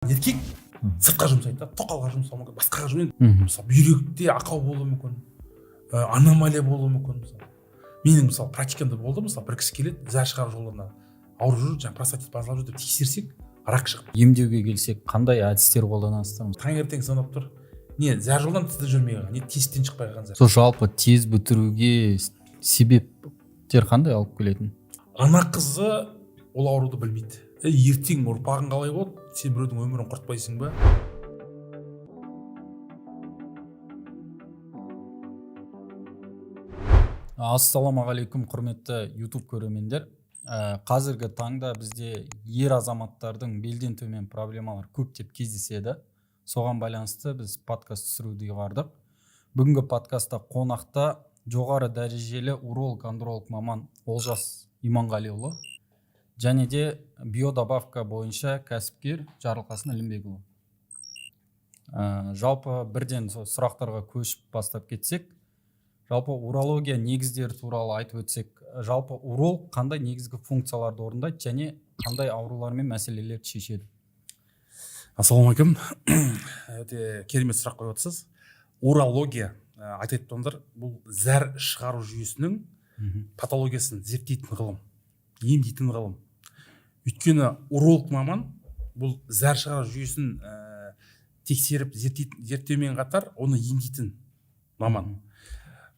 еркек сыртқа жұмсайды да, тоқалға жұмсауы мүмкін, басқаға жұмсайды. Мысалы бүйректе ақау болуы мүмкін, аномалия болуы мүмкін. Менің мысалы практикамда болды, мысалы бір кісі келеді, зәр шығару жолдарына ауырып жүр, жаңағы простатит базалап жүр деп тексерсек, рак шығып. Емдеуге келсек, қандай әдістер қолданасыздар? Таңертең звондап тұр. Не, зәр жолдан тізді жүрмей қалған, не тесттен шықпай қалған зәр. Сол жалпы тез бітіруге себептер қандай алып келетін? Ана қызы ол ауруды білмейді. Ертең ұрпағың қалай болады? Сен біреудің өмірін құртпайсың ба? Ассалаумағалейкум, құрметті YouTube көрермендер. Қазіргі таңда бізде ер азаматтардың белден төмен проблемалар көптеп кездеседі. Соған байланысты біз подкаст түсіруді ұйғардық. Бүгінгі подкастта қонақта жоғары дәрежелі уролог-андролог маман Олжас Иманғалиұлы және де биодобавка бойынша кәсіпкер Жарылқасын Әлімбекұлы. Жалпы бірден сұрақтарға көшіп бастап кетсек, жалпы урология негіздері туралы айтып өтсек, жалпы уролог қандай негізгі функцияларды орындайды және қандай аурулар мен мәселелерді шешеді? Ассалаумағалейкум. Өте керемет сұрақ қойып отырсыз. Урология, айтып тұрғандар, бұл зәр шығару жүйесінің патологиясын зерттейтін ғылым, емдейтін ғылым. Өйткені уролог маман бұл зәр шығару жүйесін тексеріп зерттеумен қатар оны емдейтін маман.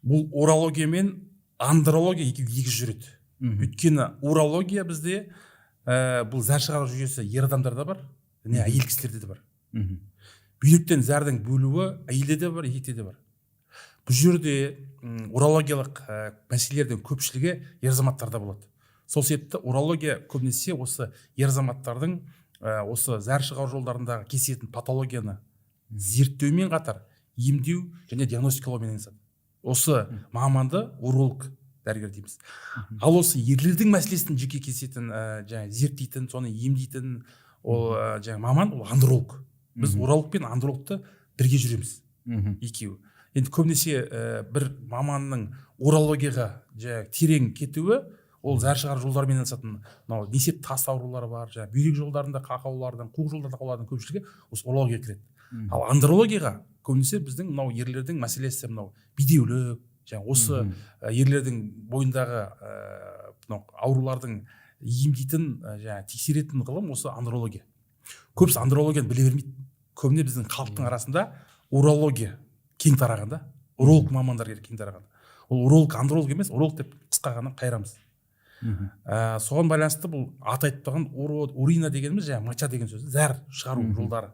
Бұл урология мен андрология екі жүреді. Өйткені урология бізде бұл зәр шығару жүйесі ер адамдарда бар, және әйел кісілерде де бар. Бүйректен зәрдің бөлуі әйелде де бар, еркекте де бар. Бұл жерде урологиялық мәселелердің көпшілігі ер азаматтарда болады. Сол себепті урология көбінесе осы ер азаматтардың осы зәр шығару жолдарындағы кездесетін патологияны зерттеумен қатар емдеу және диагностикалаумен айналысады. Осы маманды уролог дәрігер дейміз. Ал осы ерлердің мәселесін жеке кездесетін, зерттейтін, соны емдейтін ол маман ол андролог. Біз уролог пен андрологты бірге жүреміз. Екеуі. Енді көбінесе бір маманның урологияға терең кетуі ол зәр шығару жолдарымен айналысатын, несеп тас аурулары бар, бүйрек жолдарында ақаулардың, қуық жолдарында ақаулардың көпшілігі осы урологияға кіреді. Ал андрологияға көбінесе біздің ерлердің мәселесі бедеулік, осы ерлердің бойындағы аурулардың емдейтін, тексеретін ғылым осы андрология. Көбісі андрологияны біле бермейді. Көбіне біздің халықтың арасында урология кең тарағанда, уролог мамандар кең тарағанда. Ол уролог, андролог емес, уролог деп қысқа ғана қайырамыз. Соған байланысты бұл атайтып тұрған урина дегеніміз моча деген сөз, зәр шығару жолдары.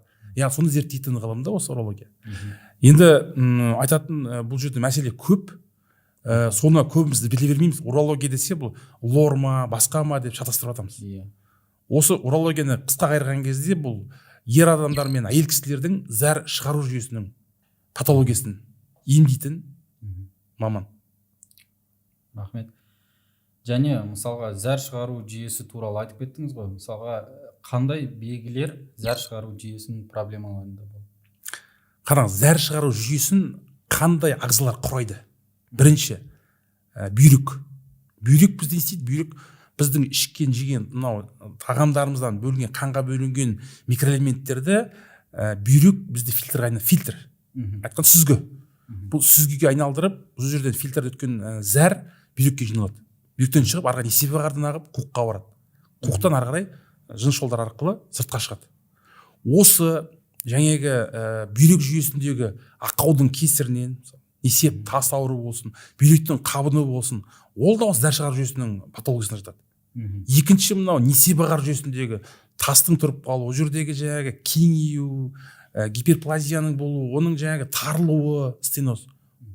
Соны зерттейтін ғылымда осы урология. Енді айтатын бұл жерде мәселе көп, соны көбімізді біле бермейміз. Урология десе бұл лор ма, басқа ма деп шатастырып атамыз. Осы урологияны қысқа қайырған кезде бұл ер адамдар мен әйел кісілердің зәр шығару жүйесінің патологиясын емдейтін маман. Рахмет. Және мысалға зәр шығару жүйесі туралы айтып кеттіңіз ғой. Мысалға қандай белгілер зәр шығару жүйесінің проблемаларында болады? Қараңыз, зәр шығару жүйесін қандай ағзалар құрайды? Бірінші, бүйрек. Бүйрек бізде істейді. Бүйрек біздің ішкен жеген тағамдарымыздан бөлінген, қанға бөлінген микроэлементтерді бүйрек бізде фильтр. Айтқан сүзгі. Бұл сүзгіге айналдырып, бұл жерден фильтрді өткен зәр бүйрекке жиналады. Бүйректен шығып, арғы несебе қардың ағып, қуыққа барады. Қуықтан ары қарай жыныс жолдары арқылы сыртқа шығады. Осы жаңағы бүйрек жүйесіндегі ақаудың кесірінен, несеп тас ауруы болсын, бүйректің қабыну болсын, ол да осы зәр шығару жүйесінің патологиясына жатады. Екінші несебе қар жүйесіндегі тастың тұрып қалуы, ол жердегі кеңею, гиперплазияның болуы, оның тарылуы, стеноз,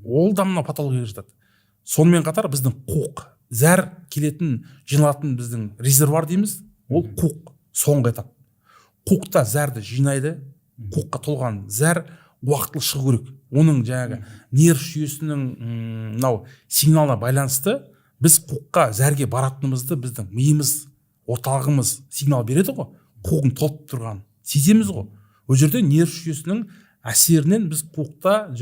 ол да патологияға жатады. Сонымен қатар біздің қуық, зәр келетін, жиналатын біздің резервуар дейміз, ол қуық, соңғы этап. Қуықта зәрді жинайды, қуыққа толған зәр уақытылы шығу керек. Оның нерв жүйесінің сигналына байланысты біз қуыққа зәрге баратынымызды біздің миымыз, орталығымыз сигнал береді ғой, қуығың толып тұрған сеземіз ғой. Ол жерде нерв жүйесінің әсерінен біз қуықта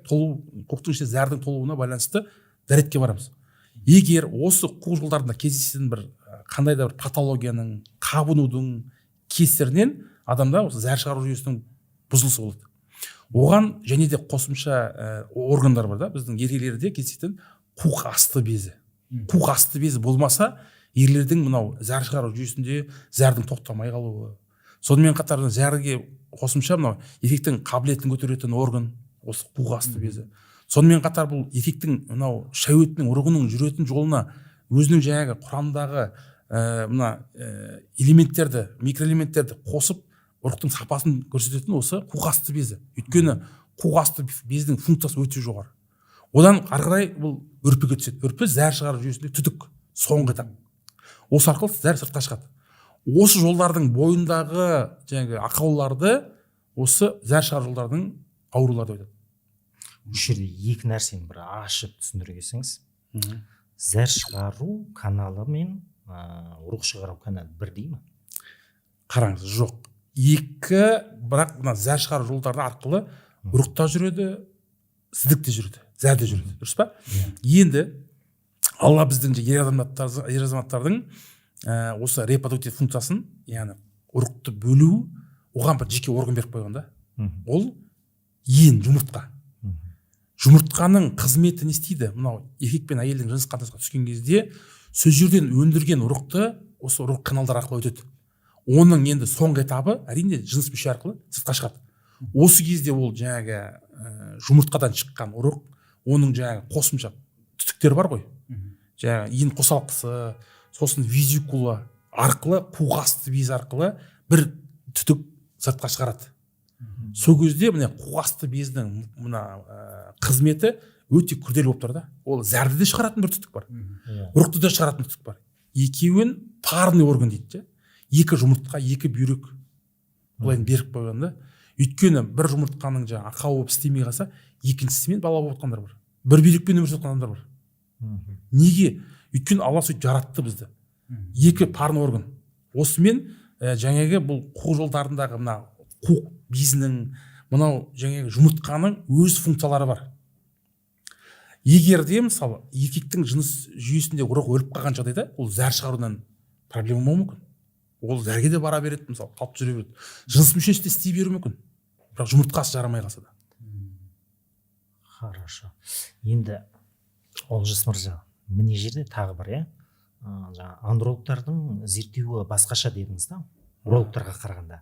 қуықтың ішінде зәрдің толуына байланысты дәретке барамыз. Егер осы қуық жолдарында кездесетін қандай да бір патологияның, қабынудың кесірінен адамда осы зәр шығару жүйесінің бұзылысы болады. Оған және де қосымша органдар бар да, біздің ерлерде кездесетін қуық асты безі. Қуық асты безі болмаса, ерлердің мынау зәр шығару жүйесінде зәрдің тоқтамай қалуы. Сонымен қатар зәрге қосымша мынау еркектің қабілетін көтеретін орган осы қуық асты безі. Сонымен қатар бұл еркектің мынау шәуетінің ұрығының жүретін жолына өзінің жаңағы құрамдағы элементтерді, микроэлементтерді қосып ұрықтың сапасын көрсететін осы қуық асты безі. Өйткені қуық асты бездің функциясы өте жоғары. Одан ары қарай бұл үрпіге түседі. Үрпі зәр шығару жүйесінде түтік, соңғы этап. Осы арқылы зәр сыртқа шығады. Осы жолдардың бойындағы жаңағы ақауларды осы зәр шығару жолдарының аурулары деп айтады. Бұл жерде екі нәрсені бір ашып түсіндіре келсеңіз. Зәр шығару каналы мен ұрық шығару каналы бірдей ме? Қараңыз, жоқ. Екі, бірақ мына зәр шығару жолдары арқылы ұрықта жүреді, сідікте жүреді, зәрде жүреді, дұрыс па? Енді Алла біздің ер азаматтардың осы репродуктив функциясын, яғни ұрықты бөлу, оған бір жеке орган беріп қойған да. Ол ең жұмыртқа. Жұмыртқаның қызметі не істейді? Мынау еркек пен әйелдің жыныс қатынасқа түскен кезде сол жерден өндірген ұрықты осы ұрық каналдар арқылы өтеді. Оның енді соңғы этабы әрине жыныс мүше арқылы сыртқа шығады. Осы кезде ол жаңағы жұмыртқадан шыққан ұрық, оның жаңағы қосымша түтіктер бар ғой. Жаңағы ең қосалқысы, сосын визикула арқылы, қуық асты безі арқылы бір түтік сыртқа шығарады. Сол кезде мына қуық асты безінің мына қызметі өте күрделі болып тұр да. Ол зәрді де шығаратын бір түтік бар, ұрықты да шығаратын түтік бар. Екеуін парный орган дейді. Екі жұмыртқа, екі бүйрек былай беріп қойған да. Өйткені бір жұмыртқаның жаңағы ақау болып істемей қалса, екіншісімен бала болып жатқандар бар. Бір бүйрекпен өмір сүріп жатқан адамдар бар. Неге? Өйткені Алла сөйтіп жаратты бізді. Екі парный орган. Осымен жаңағы бұл қуық жолдарындағы мына қуық безінің, мынау жаңағы жұмыртқаның өз функциялары бар. Егер де мысалы еркектің жыныс жүйесінде ұрық өліп қалған жағдайда, ол зәр шығарудан проблема болуы мүмкін. Ол зәрге де бара береді, мысалы қалып жүре береді. Жыныс мүшесі де істей беруі мүмкін. Бірақ жұмыртқасы жарамай қалса да. Хорошо. Енді Олжас мырза, міне жерде тағы бар, жаңа андрологтардың зерттеуі басқаша дедіңіз да, урологтарға қарағанда.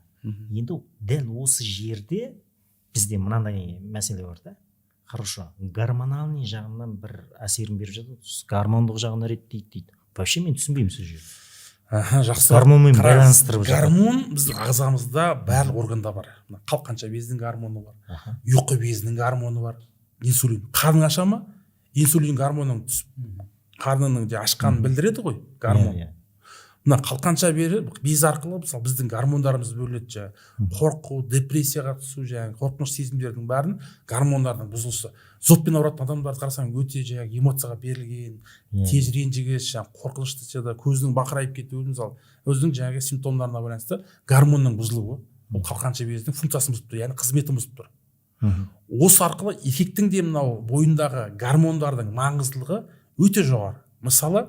Енді дәл осы жерде бізде мынандай мәселе бар да. Хорошо, гормоналный жағынан бір әсерін беріп жатыр, гормондық жағына реттейді дейді. Вообще мен түсінбеймін сол жерді. Жақсы. Гормонмен байланыстырып жатыр. Гормон біздің ағзамызда барлық органда бар. Қалқанша безінің гормоны бар, ұйқы безінің гормоны бар, инсулин. Қарның аша ма? Инсулин гормонның қарнының ашқанын білдіреді ғой, гормон. Мына қалқанша без арқылы мысалы біздің гормондарымыз бөлінеді. Қорқу, депрессияға түсу, қорқыныш сезімдердің бәрін гормондардың бұзылысы. Зобпен ауыратын адамдарды қарасаң өте эмоцияға берілген, тез ренжігіш, қорқынышты, көзінің бақырайып кетуі, мысалы өзінің жаңағы симптомдарына байланысты гормонның бұзылуы, ол қалқанша бездің функциясын бұзып тұр, яғни қызметін бұзып тұр. Осы арқылы еркектің де мынау бойындағы гормондардың маңыздылығы өте жоғары. Мысалы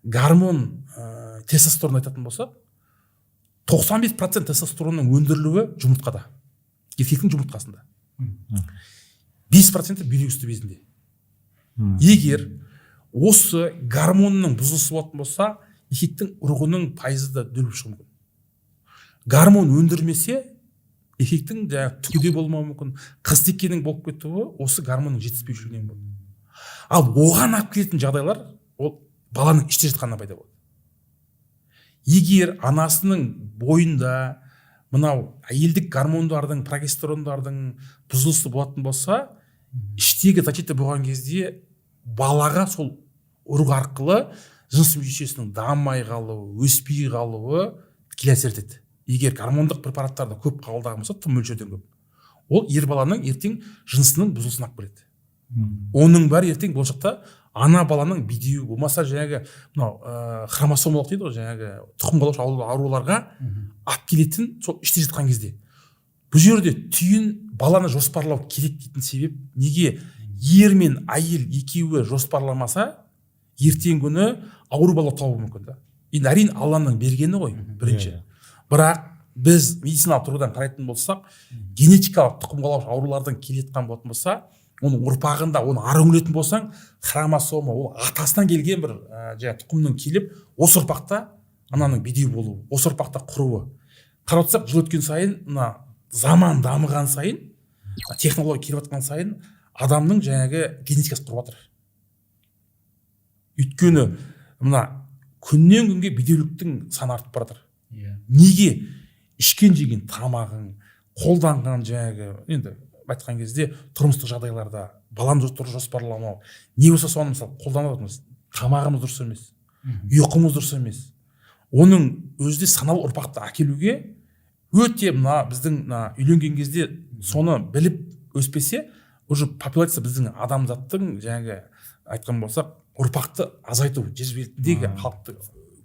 гормон тестостерон айтатын болса, 95% тестостеронның өндірілуі жұмыртқада, еркектің жұмыртқасында. 5% бүйрек үсті безінде. Егер осы гормонның бұзылысы болатын болса, еркектің ұрығының пайызы да өліп шығуы мүмкін. Гормон өндірмесе, еркектің түгде болмауы мүмкін, қыз текенің болып кетуі осы гормонның жетіспеушілігінен болады. Ал оған алып келетін жағдайлар ол баланың іште жатқанынан пайда болады. Егер анасының бойында мынау әйелдік гормондардың, прогестерондардың бұзылысы болатын болса, іштегі зачатие болған кезде балаға сол ұрық арқылы жыныс жүйесінің дамымай қалуы, өспей қалуы тікелей әсер етеді. Егер гормондық препараттарды көп қабылдаған болса, тым мөлшерден көп, ол ер баланың ертең жынысының бұзылысын алып келеді. Оның бәрі ертең болашақта ана баланың бедеуі болмаса жаңағы мынау хромосомалық дейді ғой, жаңағы тұқым қуалаушы ауруларға алып келетін сол іште жатқан кезде. Бұл жерде түйін баланы жоспарлау керек дейтін себеп неге? Ер мен әйел екеуі жоспарламаса, ертең күні ауру бала табуы мүмкін да. Енді әрине Алланың бергені ғой, бірінші. Бірақ біз медициналық тұрғыдан қарайтын болсақ, генетикалық тұқымқуалаушы аурулардан келетқан болатын болса, оның ұрпағында оны ары үңілетін болсаң, хромосома ол атасынан келген бір жаңағы тұқымның келіп, осы ұрпақта ананың бедеу болуы, осы ұрпақта құруы. Қарап отырсақ, жыл өткен сайын, мына заман дамыған сайын, технология келіп жатқан сайын, адамның жаңағы генетикасы құрып жатыр. Өйткені мына күннен күнге бедеуліктің саны артып бара жатыр. Неге? Ішкен жеген тамағың, қолданған жаңағы, енді айтқан кезде тұрмыстық жағдайларда баланы дұрыс жоспарламау. Не болса соны мысалы қолданып отырмыз. Тамағымыз дұрыс емес, ұйқымыз дұрыс емес. Оның өзі де саналы ұрпақты әкелуге өте мына біздің үйленген кезде соны біліп өспесе, уже популяция біздің адамзаттың жаңағы айтқан болсақ, ұрпақты азайту жер-бетіндегі халықты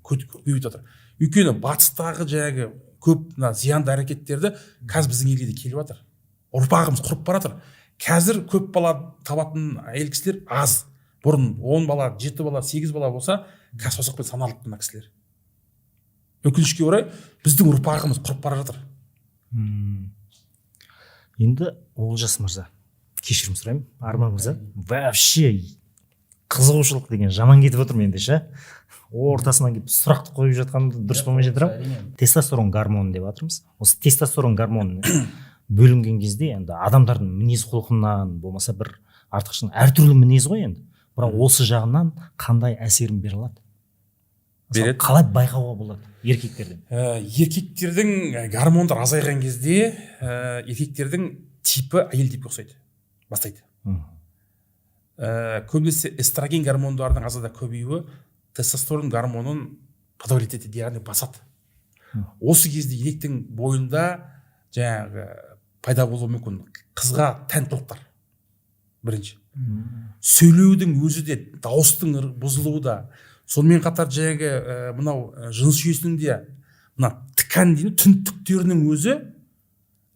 көбейтіп жатыр. Өйткені батыстағы жаңағы көп зиянды әрекеттерді қазір біздің елге де келіп жатыр. Ұрпағымыз құрып бара жатыр. Қазір көп бала табатын әйел кісілер аз. Бұрын 10 бала, 7 бала, 8 бала болса, қазір саусақпен санарлық мына кісілер. Өкінішке орай біздің ұрпағымыз құрып бара жатыр. Енді Олжас мырза, кешірім сұраймын, Арман мырза, вообще қызығушылық деген жаман кетіп отыр менде ше. Ортасынан келіп сұрақты қойып жатқанды дұрыс болмай жатыр. Тестостерон гормоны деп жатырмыз. Осы тестостерон гормоны бөлінген кезде енді адамдардың мінез құлқынан болмаса бір артықшының әртүрлі мінез ғой енді. Бірақ осы жағынан қандай әсерін бере алады? Береді. Қалай байқауға болады еркектерден? Еркектердің гормондар азайған кезде еркектердің типі әйел типке ұқсайды, бастайды. Көбінесе эстроген гормондардың азада көбеюі тестостерон гормонын подавлять етеді, яғни басады. Осы кезде еркектің бойында жаңағы пайда болуы мүмкін қызға тән қылықтар. Бірінші. Сөйлеудің өзі де, дауыстың бұзылуы да, сонымен қатар жаңағы мынау жыныс жүйесінің де мына ткань дейін түн түктерінің өзі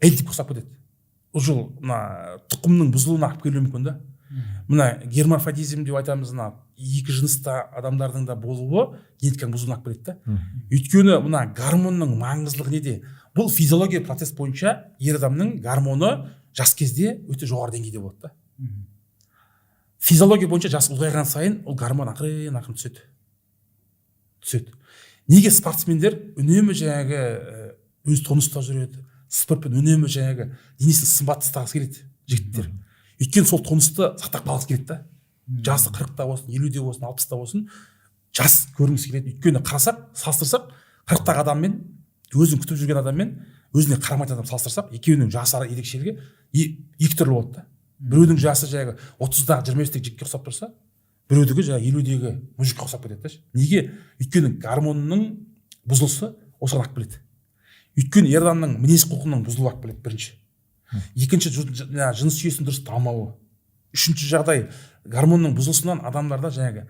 әйел типке ұқсап кетеді. Бұл тұқымның бұзылуына алып келуі мүмкін да. Мына гермафродизм деп айтамыз, екі жыныста адамдардың да болуы генетиканың бұзылуына алып келеді да. Өйткені мына гормонның маңыздылығы неде? Бұл физиология процесс бойынша ер адамның гормоны жас кезде өте жоғары деңгейде болады да. Физиология бойынша жас ұлғайған сайын ол гормон ақырын түседі. Неге спортсмендер үнемі жаңағы өз тонуста жүреді, спортпен үнемі жаңағы денесін сымбатты ұстағысы келеді жігіттер. Өйткені сол тонусты сақтап қалғысы келеді да. Жасы 40-та болсын, 50-де болсын, 60-та болсын, жас көрінгісі келеді. Өйткені қарасақ, салыстырсақ, 40-тағы адаммен, өзін күтіп жүрген адаммен, өзіне қарамайтын адам салыстырсақ, екеуінің жасы ерекшелігі екі түрлі болады да. Біреудің жасы жаңағы 30-дағы 25-тегі жігітке ұқсап тұрса, біреудікі жаңағы 50-дегі мужикке ұқсап кетеді да. Неге? Өйткені гормонның бұзылысы осыған алып келеді. Өйткені ер адамның мінез құлқының бұзылуы алып келеді бірінші. Екінші жыныс жүйесінің дұрыс дамуы. Үшінші жағдай гормонның бұзылысынан адамдарда жаңағы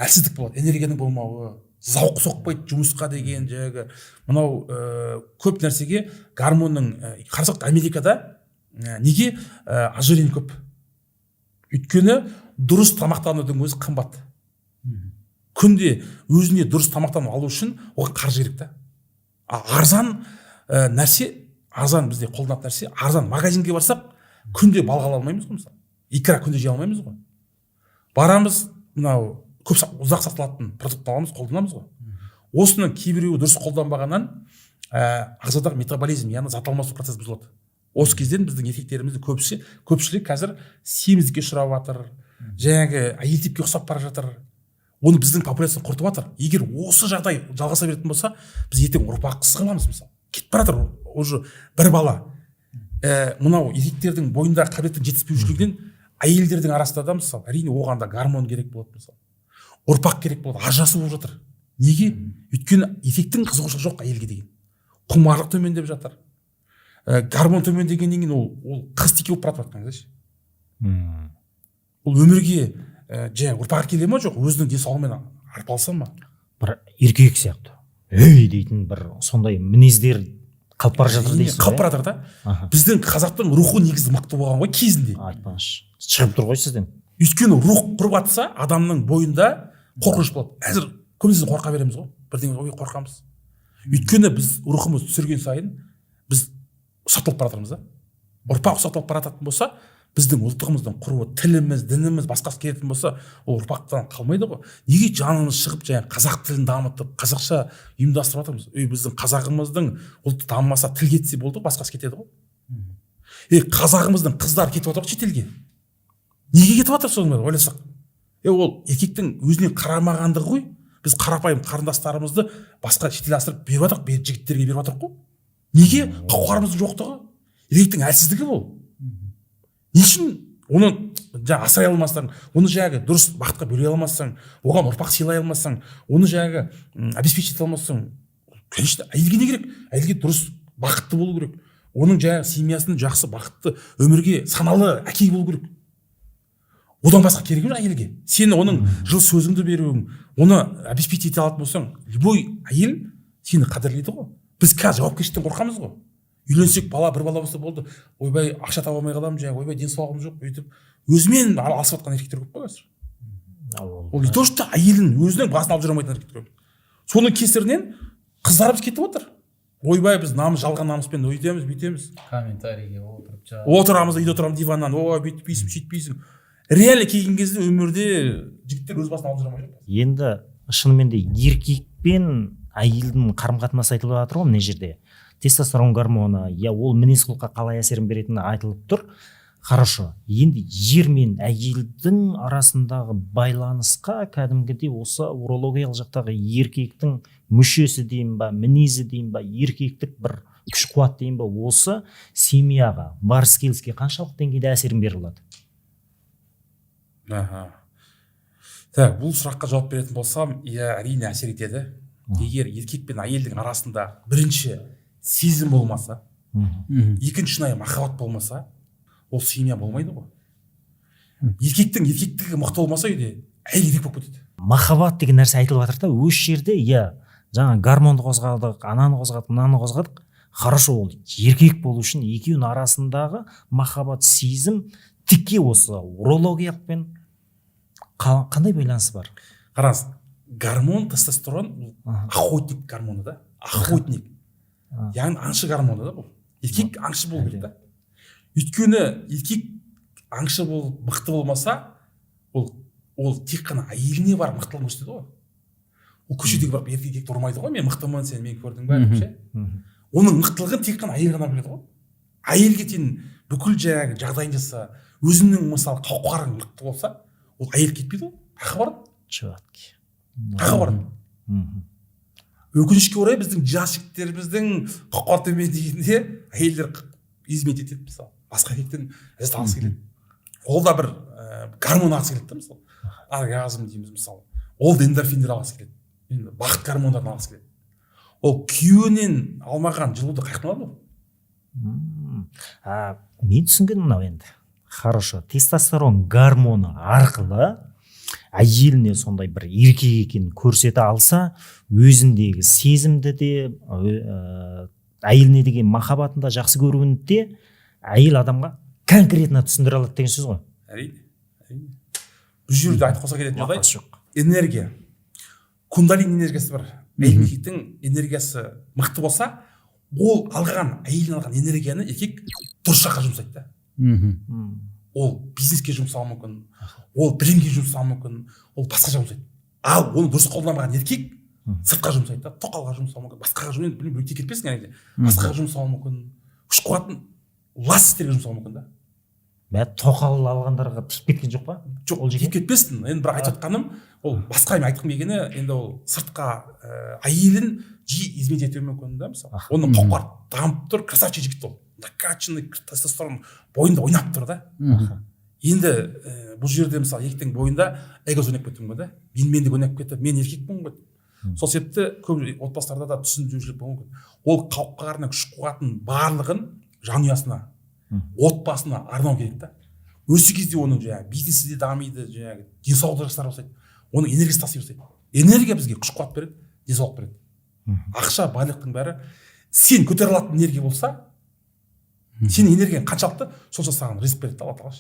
әлсіздік болады, энергияның болмауы, зауқ соқпайды жұмысқа деген жаңағы мынау көп нәрсеге гормонның қарасақ Америкада неге ожирение көп? Өйткені дұрыс тамақтанудың өзі қымбат. Күнде өзіне дұрыс тамақтану алу үшін оған қаржы керек та. Арзан нәрсе, арзан бізде қолданатын нәрсе, арзан магазинге барсақ, күнде балық ала алмаймыз ғой мысалы. Икра күнде жей алмаймыз ғой. Барамыз, мынау көп ұзақ сатылатын продукт аламыз, қолданамыз ғой. Осының кейбіреуі дұрыс қолданбағаннан ағзадағы метаболизм, яғни зат алмасу процесі бұзылады. Осы кезден біздің еркектеріміздің көпшілік қазір семіздікке ұшырап жатыр, жаңағы әйел типке ұқсап бара жатыр. Оны біздің популяцияны құртып жатыр. Егер осы жағдай жалғаса беретін болса, біз ертең ұрпақ қысқа қаламыз мысалы. Кетіп бара жатыр уже бір бала. Мынау еркектердің бойында қабілеттің жетіспеушілігінен әйелдердің арасында да мысалы, әрине оған да гормон керек болады мысалы. Ұрпақ керек болады, ажырасу болып жатыр. Неге? Өйткені еркектің қызығушылығы жоқ әйелге деген. Құмарлық төмендеп жатыр. Гормон төмендегеннен кейін ол қыз теке болып бара жатқан кезде. Ол өмірге жаңағы ұрпақ келе ме жоқ, өзінің денсаулығымен арпалыса ма? Бір еркек сияқты дейтін бір сондай мінездер қалып бара жатыр дейсіз ғой. Қалып бара жатыр да. Біздің қазақтың рухы негізі мықты болған ғой кезінде. Айтпаңызшы, шығып тұр ғой сізден. Өйткені рух құрып жатса, адамның бойында қорқыныш болады. Әзір көбінесе қорқа береміз ғой. Бірдеңе ой қорқамыз. Өйткені біз рухымыз түсірген сайын біз ұсатылып бара жатырмыз да. Ұрпақ ұсатылып бара жататын болса, біздің ұлттығымыздың құруы, тіліміз, дініміз басқасы келетін болса, ол ұрпақтан қалмайды ғой. Неге жанымыз шығып жаңағы қазақ тілін дамытып, қазақша ұйымдастырып жатырмыз? Біздің қазағымыздың ұлты дамымаса, тіл кетсе болды, басқасы кетеді ғой. Қазағымыздың қыздары кетіп жатыр шетелге. Неге кетіп жатыр соны ойласақ? Ол еркектің өзіне қарамағандығы ғой. Біз қарапайым қарындастарымызды басқа шетел асырып беріп жатырық, жігіттерге беріп жатырық қой. Неге? Қауқарымыздың жоқтығы, еркектің әлсіздігі ол. Не үшін оны жаңағы асырай алмасаң, оны жаңағы дұрыс бақытқа бөле алмасаң, оған ұрпақ сыйлай алмасаң, оны жаңағы обеспечить ете алмасаң, конечно, әйелге не керек? Әйелге дұрыс бақытты болу керек. Оның жаңағы семьясының жақсы бақытты өмірге саналы әке болу керек. Одан басқа керек емес әйелге. Сені оның жыл сөзіңді беруің, оны обеспечить ете алатын болсаң, любой әйел сені қадірлейді ғой. Біз қазір жауапкершіліктен қорқамыз ғой. Үйленсек бір бала болса болды, ойбай ақша таба алмай қаламын, жаңағы ойбай денсаулығым жоқ, өйтіп өзімен алысып жатқан еркектер көп қой қазір. Ол не то что әйелін өзінің басын алып жүре алмайтын еркектер көп. Соның кесірінен қыздарымыз кетіп отыр. Ойбай біз жалған намыспен өйтеміз, бүйтеміз. Комментарийге отырамыз, үйде отырамыз диваннан, ой бүйтпейсің, сөйтпейсің. Реально келген кезде өмірде жігіттер өз басын алып жүре алмайды. Енді шынымен де еркек пен әйелдің қарым-қатынасы айтылып жатыр ғой мына жерде. Тестостерон гормоны, ол мінез құлыққа қалай әсерін беретіні айтылып тұр. Хорошо. Енді ер мен әйелдің арасындағы байланысқа кәдімгідей осы урологиялық жақтағы еркектің мүшесі дейін ба, мінезі дейін ба, еркектік бір күш қуат дейін ба, осы семьяға, барыс келіске қаншалық деңгейде әсерін бере алады? Бұл сұраққа жауап беретін болсам, әрине әсер етеді. Егер еркек пен әйелдің арасында бірінші сезім болмаса, екінші шынайы махаббат болмаса, ол семья болмайды ғой. Еркектің еркектігі мықты болмаса үйде әйел еркек болып кетеді. Махаббат деген нәрсе айтылып жатыр да, осы жерде жаңа гормонды қозғадық, ананы қозғадық, мынаны қозғадық. Хорошо, ол еркек болу үшін екеуінің арасындағы махаббат, сезім тікке осы урологиялықпен қандай байланысы бар? Қараңыз, гормон тестостерон охотник гормоны да, охотник. Яғни аңшы гормоны да бұл. Еркек аңшы болу керек та. Өйткені еркек аңшы болып мықты болмаса, ол тек қана әйеліне барып мықтылығын көрсетеді ғой. Ол көшедегі барып еркекті ұрмайды ғой, мен мықтымын, сен мені көрдің бе деп ше. Оның мықтылығын тек қана әйел ғана біледі ғой. Әйелге сен бүкіл жаңағы жағдайын жаса, өзіңнің мысалы қауқарың мықты болса, ол әйел кетпейді ғой. Ақы бар. Ақы бар. Өкінішке орай біздің жас жігіттеріміздің қауқар төмен дегенде әйелдер измет етеді мысалы. Басқа еркектен ізет алғысы келеді. Ол да бір гормон алғысы келеді да мысалы. Оргазм дейміз мысалы. Ол да эндорфиндер алғысы келеді. Енді бақыт гормондарын алғысы келеді. Ол күйеуінен алмаған жылуды қайдан алады ол? Мен түсінген мынау енді. Хорошо, тестостерон гормоны арқылы әйеліне сондай бір еркек екенін көрсете алса, өзіндегі сезімді де, әйеліне деген махаббатын да жақсы көруін де әйел адамға конкретно түсіндіре алады деген сөз ғой. Әрине. Бұл жерде айтып қоса кететін жағдай энергия. Кундалини энергиясы бар. Еркектің энергиясы мықты болса, ол алған, әйелден алған энергияны еркек дұрыс жаққа жұмсайды да. Ол бизнеске жұмсауы мүмкін, ол білімге жұмсауы мүмкін, ол басқаша жұмсайды. Ал оны дұрыс қолданбаған еркек сыртқа жұмсайды да, тоқалға жұмсауы мүмкін, басқаға жұмсауы мүмкін, бөлек кетпесің әрине. Басқаға жұмсауы мүмкін, күш қуатын лас істерге жұмсауы мүмкін да. Тоқал алғандарға тиіп кеткен жоқ па? Жоқ, тиіп кетпесін. Енді бір айтып отқаным, ол басқа мен айтқым келгені, енді ол сыртқа әйелін жиі измет етуі мүмкін да, мысалы. Оның қауқар дамып тұр, красавчик жігіт ол. Накачанный тестостерон бойында ойнап тұр да. Енді бұл жерде мысалы еркектің бойында эгосы ойнап кетуі мүмкін да. Менмендік ойнап кетіп, мен еркекпін ғой. Сол себепті көп отбасыларда да түсінбеушілік болуы мүмкін. Ол қауқарының күш қуатын барлығын жанұясына, отбасына арнау керек та. Осы кезде оның жаңағы бизнесі де дамиды, жаңағы денсаулығы жақсара бастайды. Оның энергиясы таси бастайды. Энергия бізге күш қуат береді, денсаулық береді. Ақша, байлықтың бәрі сен көтере алатын энергия болса, сенің энергияң қаншалықты, сонша саған ризық береді Алла тағала.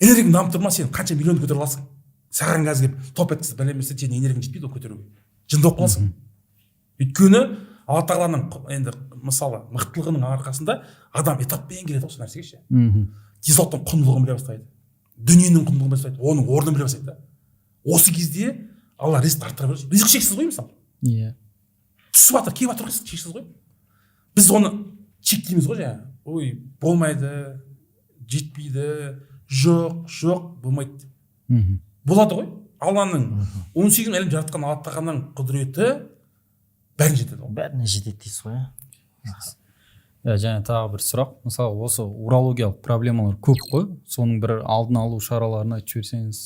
Энергияң дамып тұрма, сен қанша миллион көтере аласың. Саған қазір келіп топ еткізіп бәлемесе, сенің энергияң жетпейді ол көтеруге. Жынды болып қаласың. өйткені алла тағаланың енді мысалы мықтылығының арқасында адам этаппен келеді осы нәрсеге ше. Денсаулықтың құндылығын біле бастайды, дүниенің құндылығын біле бастайды, оның орнын біле бастайды да. Осы кезде алла ризықты арттыра береді. Ризық шексіз ғой мысалы. Иә. Түсіп жатыр, келіп жатыр, шексіз ғой. Біз оны шектейміз ғой жаңағы. Ой, болмайды, жетпейді, жоқ, болмайды. Болады ғой. Алланың 18 әлем жаратқан алла тағаланың құдіреті бәріне жетеді ғой. Бәріне жетеді дейсіз ғой. Және тағы бір сұрақ, мысалы осы урологиялық проблемалар көп қой, соның бір алдын алу шараларын айтып жіберсеңіз.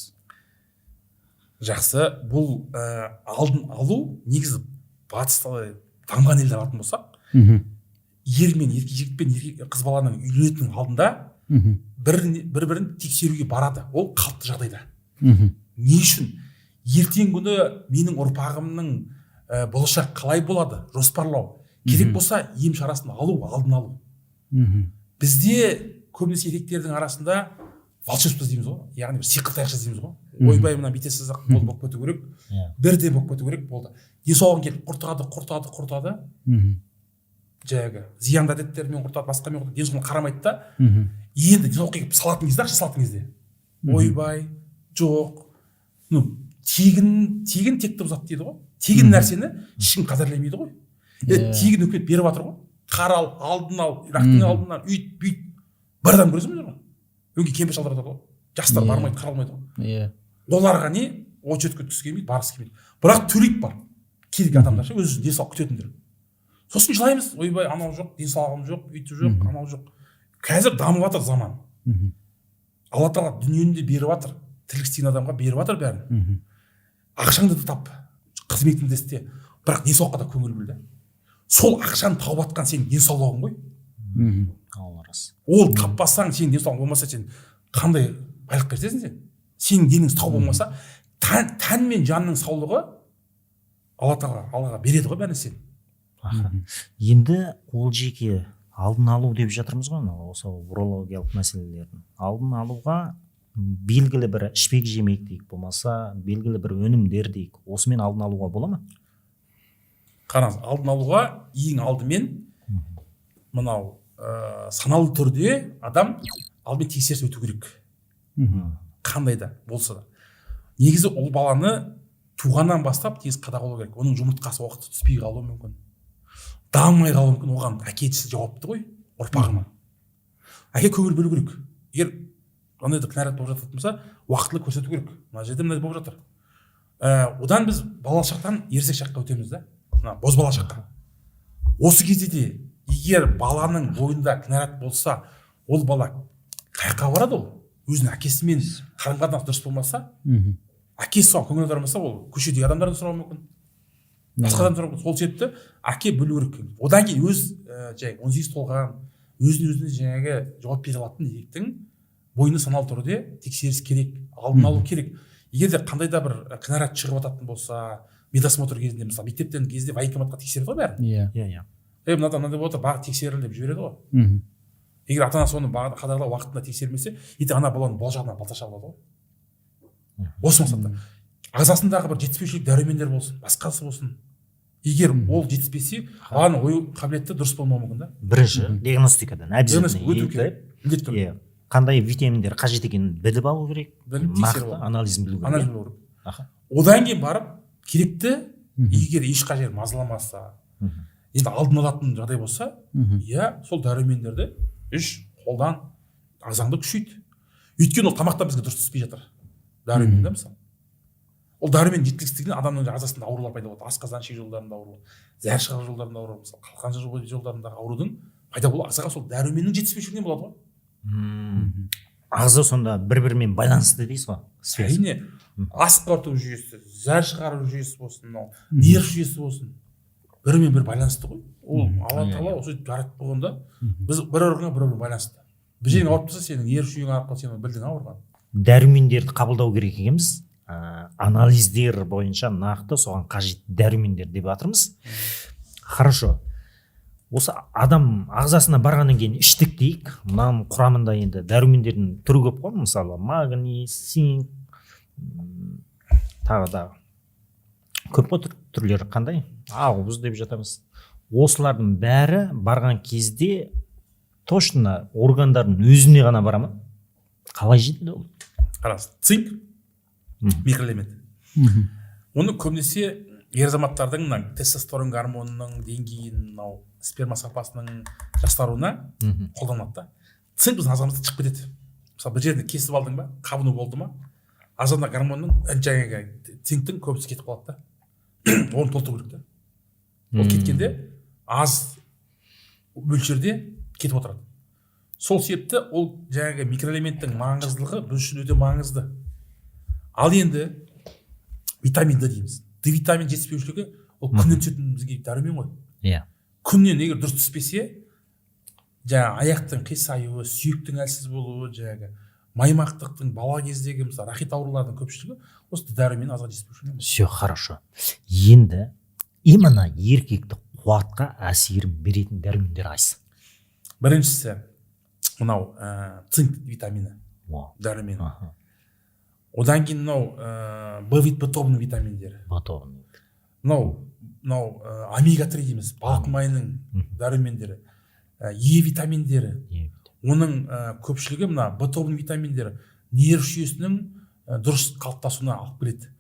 Жақсы, бұл алдын алу негізі батыста дамыған елдер алатын болсақ, ер мен жігіт пен қыз баланың үйленетінің алдында бір-бірін тексеруге барады. Ол қалыпты жағдайда. Не үшін? Ертең күні менің ұрпағымның болашақ қалай болады, жоспарлау. Керек болса ем шарасын алу, алдын алу. Бізде көбінесе еркектердің арасында волшебство дейміз ғой, яғни бір сиқыр таяқша дейміз ғой. Ойбай мына бүйтесіз ақ болды болып кету керек, бірден болып кету керек болды. Денсаулығын келіп құртады. Жаңағы зиянды әдеттермен құртады, басқамен құртады, денсаулығына қарамайды да. Енді денсаулыққа келіп салатын кезде, ақша салатын кезде, ойбай, жоқ, тегін текті бұзады дейді ғой. Тегін нәрсені ешкім қадірлемейді ғой. Тегін үкімет беріп жатыр ғой. Қарал, алдын ал, рахтың алдын ал, үйт. Бір адам көресің бе? Өңге кемпір шалдар жатады ғой. Жастар бармайды, қаралмайды ғой. Оларға не? Очередке түс келмейді, барғысы келмейді. Бірақ төлейді бар. Керек адамдар ше, өз денсаулық күтетіндер. Сосын жылаймыз, ойбай, анау жоқ, денсаулығым жоқ, үйті жоқ, анау жоқ. Қазір дамып жатыр заман. Алла тағала дүниені де беріп жатыр, тірлік істеген адамға беріп жатыр бәрін. Ақшаңды да тап, қызметіңді де істе, бірақ денсаулыққа да көңіл бөл. Сол ақшаны тауып жатқан сенің денсаулығың ғой. Ол таппасаң, сенің денсаулығың болмаса, сен қандай байлық берсесің сен? Сенің денің сау болмаса, тән мен жанның саулығы Аллаға береді ғой бәрін сен. Енді ол жеке алдын алу деп жатырмыз ғой, осы урологиялық мәселелердің. Алдын алуға белгілі бір ішпек жемек дейік, болмаса белгілі бір өнімдер дейік, осымен алдын алуға бола ма? Қараңыз, алдын алуға ең алдымен мынау саналы түрде адам алдымен тексеріс өту керек. Қандай да болса да. Негізі ол баланы туғаннан бастап тез қадағалау керек. Оның жұмыртқасы уақыты түспей қалуы мүмкін. Дамымай қалуы мүмкін. Оған әкесі жауапты ғой, ұрпағына. Әке көңіл бөлу керек. Егер қандай кінәрат болып жататын болса, уақытылы көрсету керек. Мына жерде мындай болып жатыр. Одан біз балалық ересек шаққа өтеміз да. Боз бала шаққа. Осы кезде де егер баланың бойында кінәрат болса, ол бала қайыққа барады ол. Өзінің әкесімен қарым-қатынасы дұрыс болмаса, әкесі соған көңіл аудармаса, ол көшедегі адамдардан сұрауы мүмкін. Басқадан сұрауы мүмкін. Сол себепті әке білу керек. Одан кейін өз 18 толған, өзіне жаңағы жауап бере алатын еркектің бойына саналы түрде тексеріс керек, алдын алу керек. Егер де қандай да бір кінәрат шығып жататын болса, медосмотр кезінде, мысалы мектептен кезде военкоматқа тексереді ғой бәрін. Иә. Мынандай отыр, бағып тексерілді деп жібереді ғой. Егер ата-анасы оны қадағалау уақытында тексермесе, ертең ана баланың болашағына балта шабылады ғой. Осы мақсатта ағзасындағы бір жетіспеушілік дәрумендер болсын, басқасы болсын. Егер ол жетіспесе, баланың ой қабілеті дұрыс болмауы мүмкін да. Бірінші диагностикадан обязательно қандай витаминдер қажет екенін біліп алу керек, нақты анализін білу керек. Одан кейін барып керекті, егер ешқай жер мазаламаса, енді алдын алатын жағдай болса, сол дәрумендерді қолдан ағзаңды күшейт. Өйткені ол тамақтан бізге дұрыс түспей жатыр. Дәрумен да мысалы. Ол дәрумен жеткіліксіздігінен адамның ағзасында аурулар пайда болады. Асқазан ішек жолдарында ауру, зәр шығару жолдарында ауру, мысалы қалқан жолдарындағы аурудың пайда болуы ағзаға сол дәруменнің жетіспеушілігінен болады ғой. Ағза сонда бір-бірімен байланысты дейсіз ғой? Әрине, ас қорыту жүйесі, зәр шығару жүйесі болсын, нерв жүйесі болсын, бірімен бір байланысты ғой. Ол Алла тағала осы жаратып қойғанда біз бір органға бір-бірімен байланысты. Бір жерің ауырып тұрса, сенің нерв жүйең арқылы сен білдің ауырған. Дәрумендерді қабылдау керек екенбіз. Анализдер бойынша нақты соған қажет дәрумендер деп жатырмыз. Хорошо. Осы адам ағзасына барғаннан кейін іштік дейік. Мынаның құрамында енді дәрумендердің түрі көп қой, мысалы магний, цинк, тағы да көп қой түрлері қандай? ауыз деп жатамыз. Осылардың бәрі барған кезде точно органдардың өзіне ғана бара ма? Қалай жетеді ол? Қараңыз, цинк микроэлемент. Оны көбінесе ер азаматтардың мына тестостерон гормонының деңгейін, мынау сперма сапасының жақсаруына қолданады да. Цинк біздің ағзамызда шығып кетеді. Мысалы бір жерінде кесіп алдың ба, қабыну болды ма, ағзада гормонның жаңағы цинктің көбісі кетіп қалады да. Оны толтыру керек та. Ол кеткенде аз мөлшерде кетіп отырады. Сол себепті ол жаңағы микроэлементтің маңыздылығы біз үшін өте маңызды. Ал енді витамин Д дейміз. Д витамин жетіспеушілігі ол күннен түсетін бізге дәрумен ғой. Иә. Күннен егер дұрыс түспесе, жаңағы аяқтың қисаюы, сүйектің әлсіз болуы, жаңағы маймақтықтың бала кездегі мысалы рахит аурулардың көпшілігі осы дәрумен азға жетіспеушілігі. Все хорошо. Енді именно еркекті қуатқа әсерін беретін дәрумендер қайсы? Біріншісі мынау цинк витамині, дәрумені. Одан кейін мынау Б тобының витаминдері. Мынау омега-3 дейміз, балық майының дәрумендері, Е витаминдері. Оның көпшілігі мына Б тобының витаминдері нерв жүйесінің дұрыс қалыптасуына алып келеді.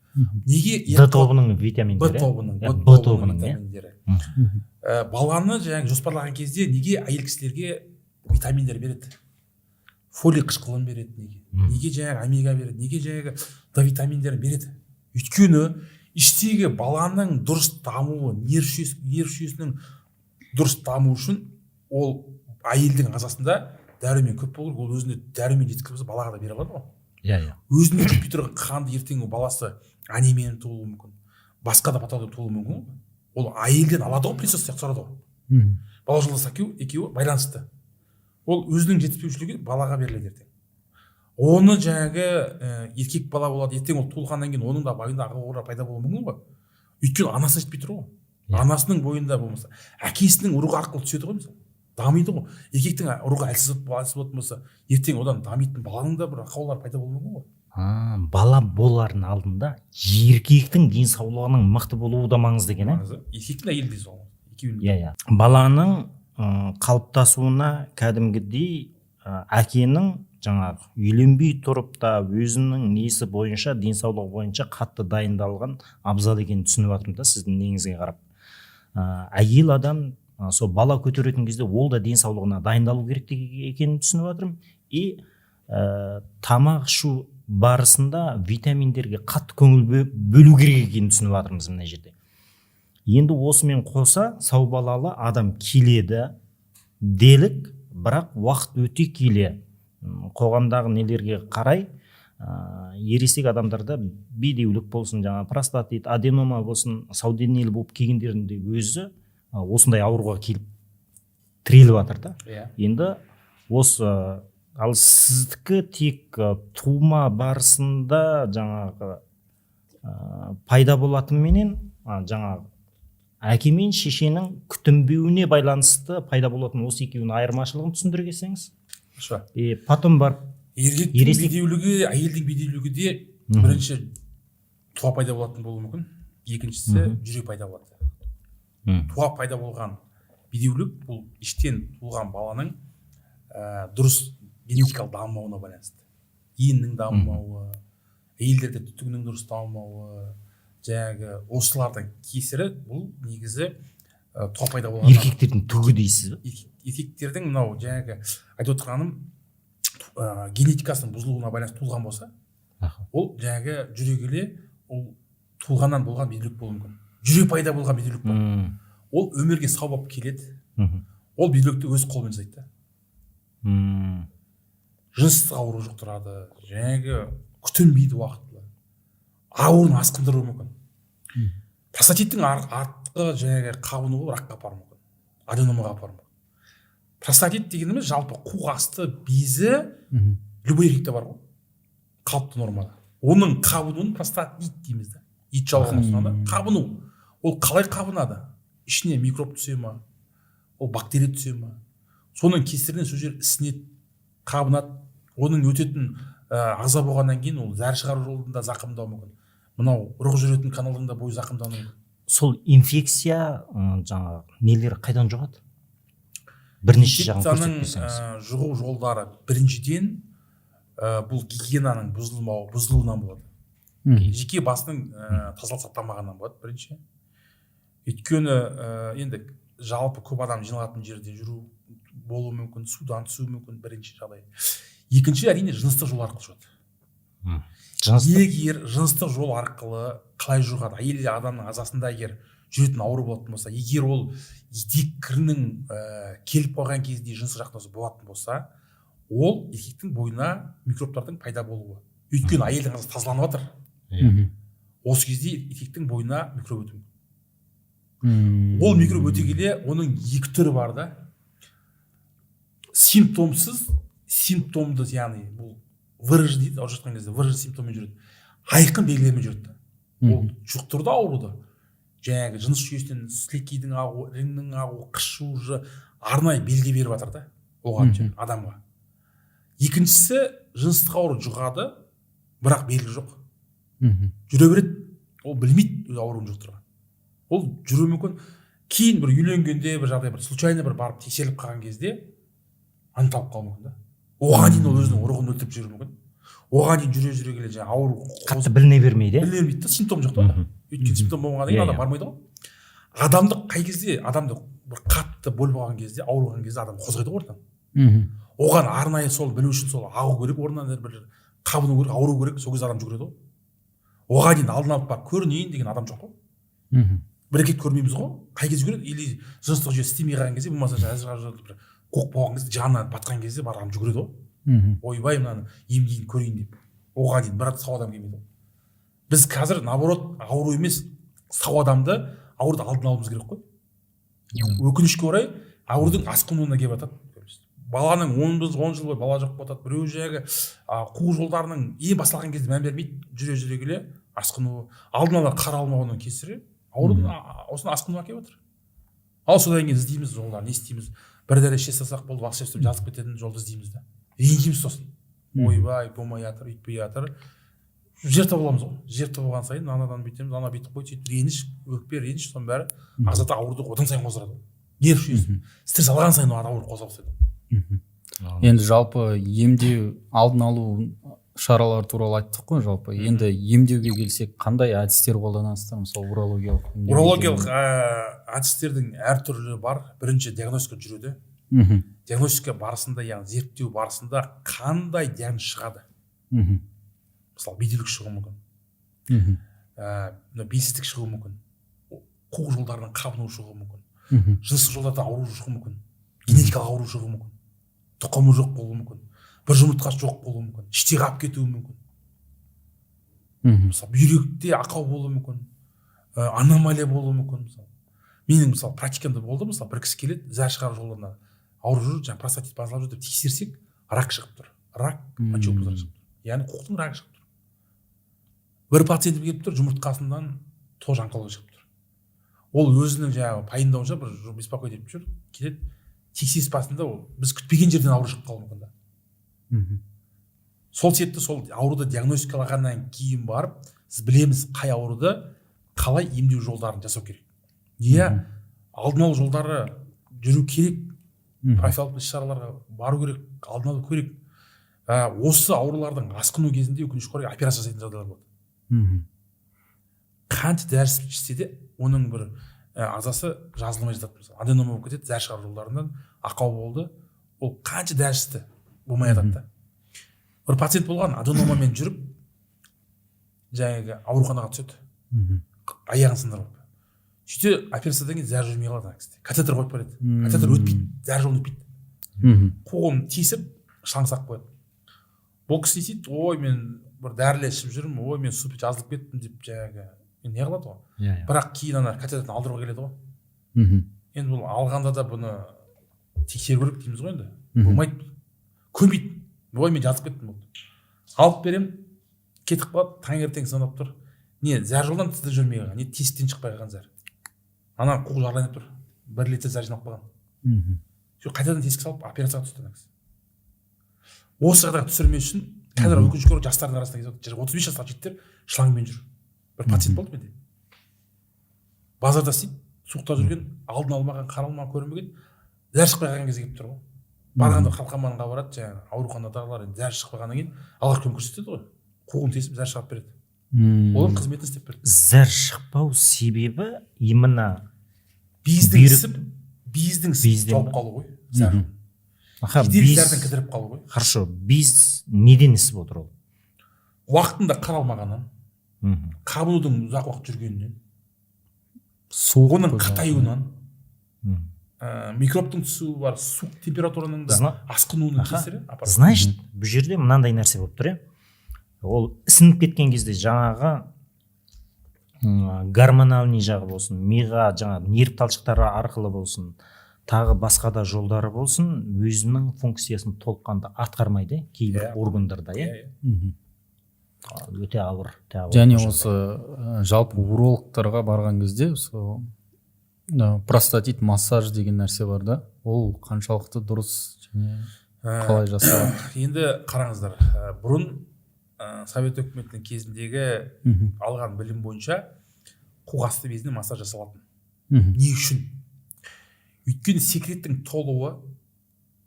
Неге Д тобының витаминдері? Б тобының витаминдері. Баланы жаңағы жоспарлаған кезде неге әйел кісілерге витаминдер береді? Фолий қышқылын береді неге? Неге жаңағы омега береді? Неге жаңағы Д витаминдерін береді? Өйткені іштегі баланың дұрыс дамуы, нерв жүйесінің дұрыс дамуы үшін ол әйелдің ағзасында дәрумен көп болу керек. Ол өзіне дәрумен жеткізіп балаға да бере алады ғой. Иә. Өзіне жетпей тұрған қанды ертең баласы анемиямен туылуы мүмкін. Басқа да патология туылуы мүмкін. Ол әйелден алады ғой, принцесса сияқты сұрады ғой. Бала жолдас екеуі байланысты. Ол өзінің жетіспеушілігі балаға беріледі ертең. Оны жаңағы еркек бала болады, ертең ол туылғаннан кейін оның да бойында аурулар пайда болуы мүмкін ғой. Өйткені анасы жетпей тұр ғой. Анасының бойында болмаса, әкесінің ұрығы арқылы түседі ғой мысалы. Дамиды ғой. Еркектің ұрығы әлсіз болатын болса, ертең одан дамитын баланың да бір ақаулар пайда болуы мүмкін ғой. Бала болардың алдында еркектің денсаулығының мықты болуы да маңызды екен, еркектің әйелдің денсаулығы. Иә. Баланың қалыптасуына кәдімгідей әкенің жаңағы үйленбей тұрып та өзінің несі бойынша, денсаулығы бойынша қатты дайындалған абзал екенін түсініп жатырмын да сіздің неңізге қарап. Әйел адам сол бала көтеретін кезде ол да денсаулығына дайындалу керек екенін түсініп жатырмын. И тамақ ішу барысында витаминдерге қатты көңіл бөлу керек екенін түсініп жатырмыз мына жерде. Енді осымен қоса сау балалы адам келеді делік, бірақ уақыт өте келе қоғамдағы нелерге қарай ересек адамдарда бедеулік болсын, жаңа простатит, аденома болсын, сау денелі болып келгендерінде өзі осындай ауруға келіп тіреліп жатыр да. Енді осы ал сіздікі тек тума барысында жаңағы пайда болатынменен жаңағы әке мен шешенің күтінбеуіне байланысты пайда болатын осы екеуінің айырмашылығын түсіндіре кетсеңіз. Потом барып еркектің бедеулігі, әйелдің бедеулігі де бірінші туа пайда болатын болуы мүмкін. Екіншісі жүрек пайда болады. Туа пайда болған бедеулік бұл іштен туылған баланың дұрыс генетикалық дамымауына байланысты. Еннің дамымауы, әйелдерде түтігінің дұрыс дамымауы, жаңағы осылардың кесірі бұл негізі туа пайда болған. Еркектердің түгі дейсіз бе? Еркектердің мынау жаңағы айтып отырғаным генетикасының бұзылуына байланысты туылған болса, ол жаңағы жүрегіле ол туылғаннан болған бедеулік болуы мүмкін. Жүрек пайда болған бедеулік бар. Ол өмірге сау болып келеді. Ол бедеулікті өз қолымен жасайды. Жыныстық ауру жұқтырады, жаңағы күтінбейді уақытылы. Ауруын асқындыруы мүмкін. Простатиттің артқы жаңағы қабынуы ракқа апаруы мүмкін. Аденомаға апаруы мүмкін. Простатит дегеніміз жалпы қуық асты безі любой еркекте бар ғой. Қалыпты нормада. Оның қабынуын простатит дейміз да. Ит жалған осында қабыну. Ол қалай қабынады? Ішіне микроб түсе ма? Ол бактерия түсе ма? Соның кесірінен сол жер ісінеді, қабынады. Оның өтетін ағза болғаннан кейін ол зәр шығару жолында зақымдауы мүмкін. Мынау ұрық жүретін каналында бой зақымдануы. сол инфекция жаңағы нелері қайдан жұғады? Бірнеше жағын көрсетіп берсеңіз. жұғу жолдары біріншіден бұл гигиенаның бұзылуынан болады. Жеке басының тазалық сақтамағаннан болады бірінші. Өйткені енді жалпы көп адам жиналатын жерде жүру болуы мүмкін, судан түсуі мүмкін, бірінші жағдай. Екінші, әрине жыныстық жол арқылы жұғады. Егер жыныстық жол арқылы қалай жұғады? Әйел адамның ағзасында егер жүретін ауру болатын болса, егер ол етек кірінің келіп қойған кезде жыныстық жақтасы болатын болса, ол еркектің бойына микробтардың пайда болуы. Өйткені әйелдің ағзасы тазаланып жатыр. Осы кезде еркектің бойына микроб өтуі. Ол микроб өте келе оның екі түрі бар да. Симптомсыз, симптомды, яғни бұл ВРЖ дейді, ауырып жатқан кезде ВРЖ симптоммен жүреді. Айқын белгілермен жүреді. Ол жұқтырды ауруды. Жаңағы жыныс жүйесінен сілекейдің ағуы, іріңнің ағуы, қышуы, арнайы белгі беріп жатыр да оған адамға. Екіншісі, жыныстық ауру жұғады, бірақ белгі жоқ. Жүре береді, ол білмейді өз ауруын жұқтырған. Ол жүруі мүмкін. Кейін бір үйленгенде бір жағдай, бір случайно бір барып тексеріліп қалған кезде анықталып қалуы мүмкін да. Оған дейін ол өзінің ұрығын өлтіріп жүруі мүмкін. Оған дейін жүре келе жаңағы ауру қатты біліне бермейді. Біліне бермейді да, симптом жоқ та. Өйткені симптом болмағаннан кейін адам бармайды ғой. Адамды қай кезде, адамды бір қатты бөл болған кезде, ауырған кезде адам қозғайды ғой ортан. Оған арнайы сол білу үшін сол ағу керек, орнынан бір қабыну керек, ауру керек, сол кезде адам жүгіреді ғой. Оған дейін алдын алып барып көрінейін деген адам жоқ қой. Бір рет көрмейміз ғой. Қай кезде жүгіреді? Или жыныстық жүйе істемей қалған кезде, болмаса бір қоқ болған кезде, жанына батқан кезде бар адам жүгіреді ғой. Ойбай, мынаны емдейін, көрейін деп. Оған дейін бір сау адам келмейді ғой. Біз қазір наоборот ауру емес, сау адамды ауруды алдын алуымыз керек қой. Өкінішке орай аурудың асқынуына келіп жатады. Баланың 10 жыл бойы бала жоқ болып жатады. Біреу жаңағы қуғын жолдарының ең басталған кезде мән бермейді, жүре келе асқынуы, алдын ала қаралмауының кесірі аурудың осыны асқынуға келіп жатыр. Ал содан кейін іздейміз жолдарын, не істейміз? Бір дәрі іше салсақ болды, вакцина істеп жазып кететін жолды іздейміз да. Ренжиміз сосын. Ойбай, болмай жатыр, үйтпей жатыр. Жер табыламыз ғой. Жер табылған сайын анадан бүйтеміз, ана бүйтіп қойды, сөйтіп реніш, өкпе, реніш, соның бәрі ағзада ауруды одан сайын қоздырады. Нерв жүйесі. Стресс алған сайын ауруды қозғала бастайды. Енді жалпы емдеу, алдын алу шаралары туралы айттық қой жалпы. Енді емдеуге келсек, қандай әдістер қолданасыздар? Мысалы урологиялық. Урологиялық әдістердің әртүрлі бар. Бірінші диагностика жүреді. Диагностика барысында, яғни зерттеу барысында қандай диагноз шығады? Мысалы, бедеулік шығуы мүмкін. Белсіздік шығуы мүмкін. Қуық жолдарының қабыну шығуы мүмкін. Жыныстық жолдарда ауру шығуы мүмкін. Генетикалық ауру шығуы мүмкін. Тұқымы жоқ болуы мүмкін. Бір жұмыртқасы жоқ болуы мүмкін. Іште қалып кетуі мүмкін. Мысалы, бүйректе ақау болуы мүмкін. Аномалия болуы мүмкін. Менің мысалы практикамда болды, мысалы бір кісі келеді, зәр шығару жолдарына ауырып жүр, жаңағы простатит базалап жүр деп тексерсек, рак шығып тұр. Рак, мочевой пузырь шығып тұр. Яғни қуықтың рагы шығып тұр. Бір пациент келіп тұр, жұмыртқасынан тоже онкология шығып тұр. Ол өзінің жаңағы пайымдауынша бір беспокой деп жүр, келеді. Тексеріс басында біз күтпеген жерден ауру шығып қалуы мүмкін да. Сол себепті сол ауруды диагностикалағаннан кейін барып, сіз білеміз қай ауруды қалай емдеу жолдарын жасау керек. Иә, алдын алу жолдары жүру керек, профилактикалық іс-шараларға бару керек, алдын алу керек. Осы аурулардың асқыну кезінде өкінішке орай операция жасайтын жағдайлар болады. Қанша дәріс ішсе де, оның бір ағзасы жазылмай жатады. Аденома болып кетеді, зәр шығару жолдарынан ақау болды. Ол қанша дәрісті болмай жатады. Бір пациент болған, аденомамен жүріп, жаңағы ауруханаға түседі. Аяғын сындырып. Сөйтсе, операциядан кейін зәр жүрмей қалады. Катетер қойып береді. Катетер өтпейді, зәр жолын өтпейді. Қуығын тесіп, шаңсақ қояды. Бұл кісі дейді, ой, мен бір дәрілер ішіп жүрмін, ой, мен супер жазылып кеттім деп жаңағы не қылады ғой. Бірақ кейін ана катетерден алдыруға келеді ғой. Енді бұл алғанда да бұны тексеру керек дейміз ғой енді. Болмайды. Көнбейді. Ой, мен жазып кеттім болды. Алып берем, кетіп қалады, таңертең санап тұр. Не, зәр жолдан тізді жүрмей қалған, не тесіктен шықпай қалған зәр. Ана қуық жарланып тұр. 1 литр зәр жинап қалған. Қайтадан тесік салып операцияға түсті. Осы жағдайға түсірмес үшін қазір өкінішке орай жастардың арасында 35 жастағы жігіттер шлангмен жүр. Бір пациент болды менде. базарда істейді, суықта жүрген, алдын алмаған, қаралмаған, көрмеген, зәр шықпай қалған кезде келіп тұр ғой. Барғанда қалқаманға барады, жаңағы ауруханадағылар енді зәр шықпағаннан кейін алғаш көмек көрсетеді ғой, қуғын тесіп зәр шығарып береді. Олардың қызметін істеп береді. Зәр шықпау себебі именно бездің жауып қалу ғой. Зәр. Зәрдің кідіріп қалу ғой. Хорошо, без неден ісіп отыр ол? Уақытында қаралмағаннан, қабынудың ұзақ уақыт жүргенінен, оның қатаюынан, микробтың түсуі бар, суық температураның да асқынуының кесірі. Значит, бұл жерде мынандай нәрсе болып тұр, ол ісініп кеткен кезде жаңағы гормональный жағы болсын, миға жаңағы нерв талшықтары арқылы болсын, тағы басқа да жолдары болсын, өзінің функциясын толыққанды атқармайды кейбір органдарда, өте ауыр. Және осы жалпы урологтарға барған кезде простатит массаж деген нәрсе бар да, ол қаншалықты дұрыс және қалай жасалады? Енді қараңыздар, бұрын Совет өкіметінің кезіндегі алған білім бойынша қуқасты безіне массаж жасалатын. Не үшін? Өйткені секреттің толуы,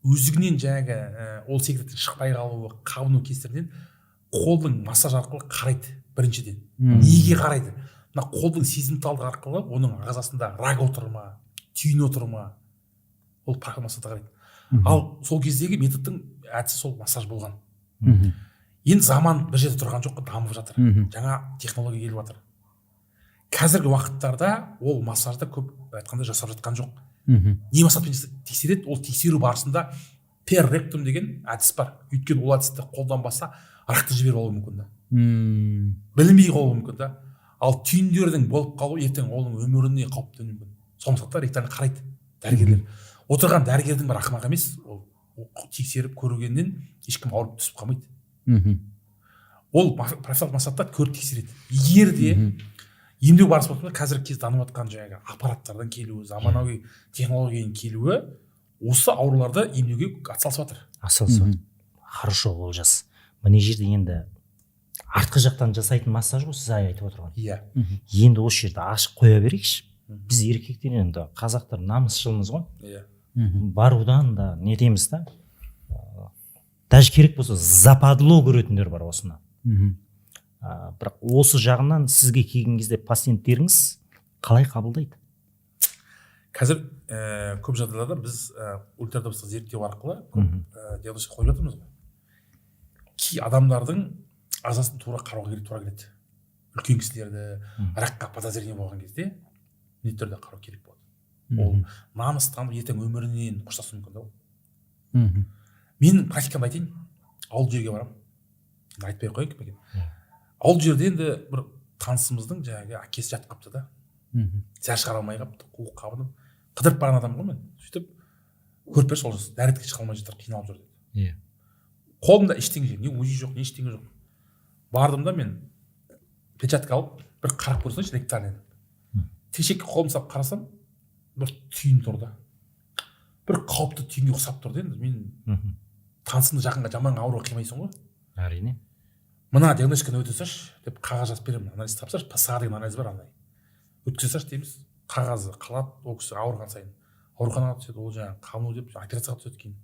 өзігінен жаңағы ол секреттің шықпай қалуы, қабыну кесірінен қолдың массаж арқылы қарайды біріншіден. Неге қарайды? Мына қолдың сезімталдығы арқылы оның ағзасында рак отыр ма, түйін отыр ма, ол массажға қарайды. Ал сол кездегі методтың әдісі сол массаж болған. Енді заман бір жерде тұрған жоқ, дамып жатыр. Жаңа технология келіп жатыр. Қазіргі уақыттарда ол массажда көп айтқанда жасап жатқан жоқ. Не мақсатпен тексереді? Ол тексеру барысында перректум деген әдіс бар. Өйткені ол әдісті қолданбаса арақты жіберіп алуы мүмкін да. Білінбей қалуы мүмкін да. Ал түйіндердің болып қалуы ертең оның өміріне қауіп төнуі мүмкін. Сол мақсатта ректаны қарайды дәрігерлер. Отырған дәрігердің бір ақымақ емес, ол тексеріп көргеннен ешкім ауырып түсіп қалмайды. Ол профессионалдық мақсатта көріп тексереді. Егер де емдеу барысы болса, қазіргі кезде дамып жатқан жаңағы аппараттардың келуі, заманауи технологияның келуі осы ауруларды емдеуге атсалысып жатыр. Хорошо, Олжас. Міне жерде енді артқы жақтан жасайтын массаж ғой, сіз айтып отырған. Иә. Енді осы жерде ашық қоя берейікші. Біз еркектер енді қазақтар намысшылмыз ғой. Иә. Барудан да не дейміз да. Даже керек болса западло көретіндер бар осыны. Бірақ осы жағынан сізге келген кезде пациенттеріңіз қалай қабылдайды? Қазір көп жағдайларда біз ультрадыбыстық зерттеу арқылы диагностика қойып жатырмыз ғой. Кей адамдардың ағзасын тура қарауға тура келеді. Үлкен кісілерді ракқа подозрение болған кезде міндетті түрде қарау керек болады. Ол намыс танып ертең өмірінен қоштасуы мүмкін да ол. Мен практикамды айтайын, ауыл жерге барамын. Айтпай қояйын кім екен. Ауыл жерде енді бір танысымыздың жаңағы әкесі жатып қалыпты да. Зәр шығара алмай қалыпты, қуық қабынып, қыдырып барған адам ғой мен. Сөйтіп көріп берші, ол дәретке шыға алмай жатыр, қиналып жүр деді. Қолымда ештеңе жоқ, не УЗИ жоқ, не ештеңе жоқ. Бардым да мен печатка алып, бір қарап көрсеңші ректальный. Тешекке қолымды салып қарасам, бір түйін тұр да. Бір қауіпті түйінге ұқсап тұрды енді. Мен танысымды жақынға жаман ауруға қимайсың ғой. Әрине. Мына диагностиканы өте салшы деп қағаз жазып беремін. Анализ тапсыршы, ПСА деген анализ бар андай. Өткізе салшы дейміз. Қағазы қалады, ол кісі ауырған сайын ауруханаға түседі, ол жаңағы қабыну деп операцияға түседі кейін.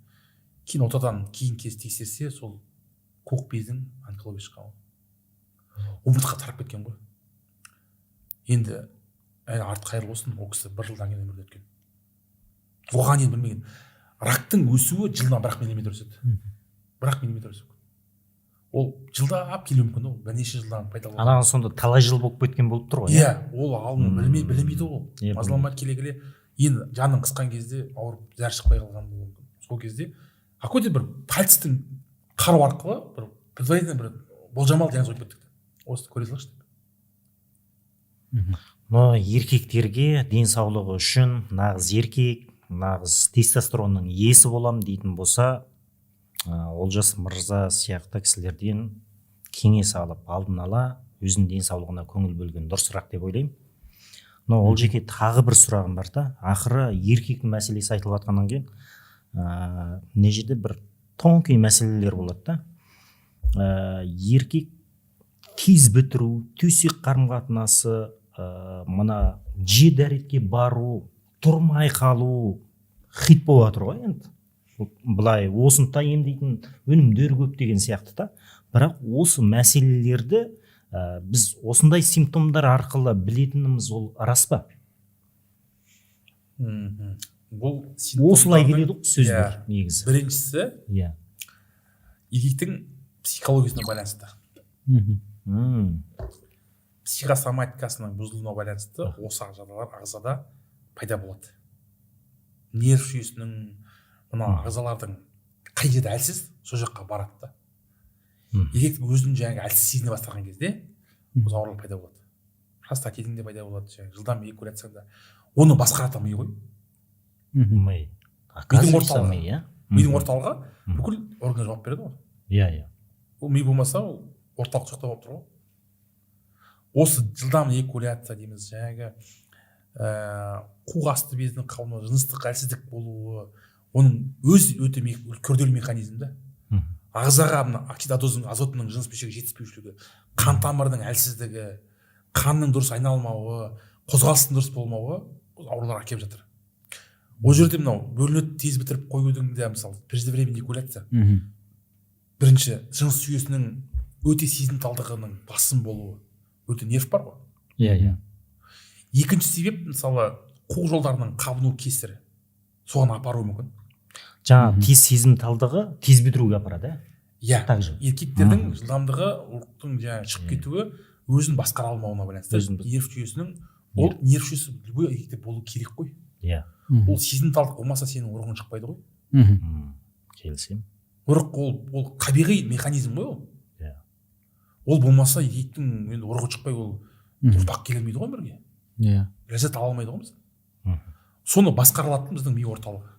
Кейін отадан кейін кез тексерсе, сол қуық бездің онкология шыққан. Омыртқа тарап кеткен ғой. Енді арты қайырлы болсын, ол кісі 1 жылдан кейін өмірден өткен. Оған енді білмеген. Рактың өсуі жылдан 1 миллиметр өседі. 1 миллиметр өседі. Ол жылдап келуі мүмкін, ол бірнеше жылдан пайда болады. Анаған сонда талай жыл болып кеткен болып тұр ғой. Иә, ол ғалым білмейді ол. Мазаламайды келе-келе. Енді жаның қысқан кезде ауырып зәр шықпай қалған болуы мүмкін. Сол кезде какой-то бір пальцтың қару арқылы бір предварительно бір болжамалы диагноз қойып кеттік. Осыны көре салшы деп. Но еркектерге денсаулығы үшін нағыз еркек, нағыз тестостеронның иесі болам дейтін болса, Олжас мырза сияқты кісілерден кеңес алып, алдын ала өзінің денсаулығына көңіл бөлген дұрысырақ деп ойлаймын. Но ол жеке тағы бір сұрағым бар да. Ақыры еркектің мәселесі айтылып жатқаннан кейін, мына жерде бір тонкий мәселелер болады да. Еркек тез бітіру, төсек қарым-қатынасы, мына же дәретке бару, тұрмай қалу хит болып жатыр ғой енді. Былай осында емдейтін өнімдер көп деген сияқты да. Бірақ осы мәселелерді біз осындай симптомдар арқылы білетініміз ол рас па? Бұл осылай келеді ғой сөздер негізі. Біріншісі, Иә. еркектің психологиясына байланысты. Психосоматикасының бұзылуына байланысты осы жағдайлар ағзада пайда болады. Нерв жүйесінің, мына ағзалардың қай жерде әлсіз, сол жаққа барады да. Еркек өзін жаңағы әлсіз сезіне бастаған кезде осы аурулар пайда болады. Жаста кезінде пайда болады, жылдам эякуляцияда. Оны басқаратын ми ғой. Ми. Мидың орталығы бүкіл органға жауап береді ғой. Иә. Ол ми болмаса, ол орталық жақта болып тұр ғой. Осы жылдам эякуляция дейміз, жаңағы қуық асты безінің қабынуы, жыныстық әлсіздік болуы, оның өз өте күрделі механизм да. Ағзаға азотының жыныс бөлшегі жетіспеушілігі, қан тамырының әлсіздігі, қанның дұрыс айналмауы, қозғалыстың дұрыс болмауы аурулар әкеліп жатыр. Ол жерде мынау бөлінуді тез бітіріп қоюдың да мысалы преждевременный эякуляция. Бірінші, жыныс жүйесінің өте сезімталдығының басым болуы, өте нерв бар ғой. Иә. Екінші себеп мысалы қуық жолдарының қабыну кесірі, соған апаруы мүмкін. Жаңа тез сезімталдығы тез бітіруге апарады, иә? Также. Еркектердің жылдамдығы, ұрықтың шығып кетуі өзін басқара алмауына байланысты. Нерв жүйесінің, ол нерв жүйесі любой еркекте болу керек қой. Иә. Ол сезімталдық болмаса сенің ұрығың шықпайды ғой. Келісемін. Ұрық ол табиғи механизм ғой ол. Иә. Ол болмаса еркектің енді ұрығы шықпай ол ұрпақ келе алмайды ғой бірге. Иә. Ләззат ала алмайды ғой біз. Соны басқарылатын біздің ми орталығы.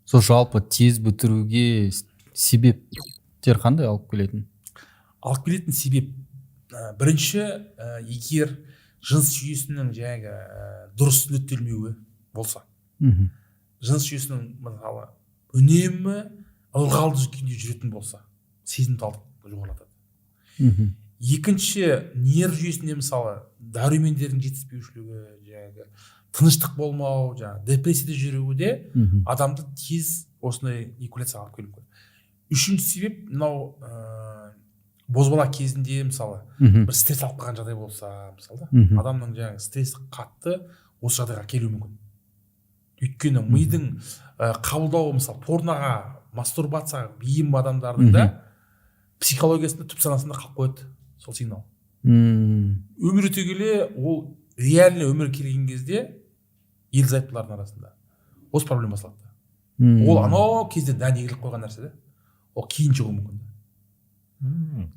Сол жалпы тез бітіруге себептер қандай алып келетін? Алып келетін себеп, бірінші, егер жыныс жүйесінің дұрыс реттелмеуі болса, жыныс жүйесінің мысалы үнемі ылғалды күйде жүретін болса, сезімталдық жоғарылатады. Екінші, нерв жүйесінде мысалы дәрумендердің жетіспеушілігі, тыныштық болмау, депрессияда жүруі де адамды тез осындай эякуляцияға алып келуі мүмкін. Үшінші себеп, мынау бозбала кезінде мысалы бір стресс алып қалған жағдай болса, мысалы адамның стресс қатты осы жағдайға келуі мүмкін. Өйткені мидың қабылдауы, мысалы порноға, мастурбацияға бейім адамдардың да психологиясында, түп санасында қалып қояды сол сигнал. Өмір өте келе ол реально өмір келген кезде ел зайыптылардың арасында осы проблема басталады. Ол анау кезде дән егіліп қойған нәрсе да, ол кейін шығуы мүмкін.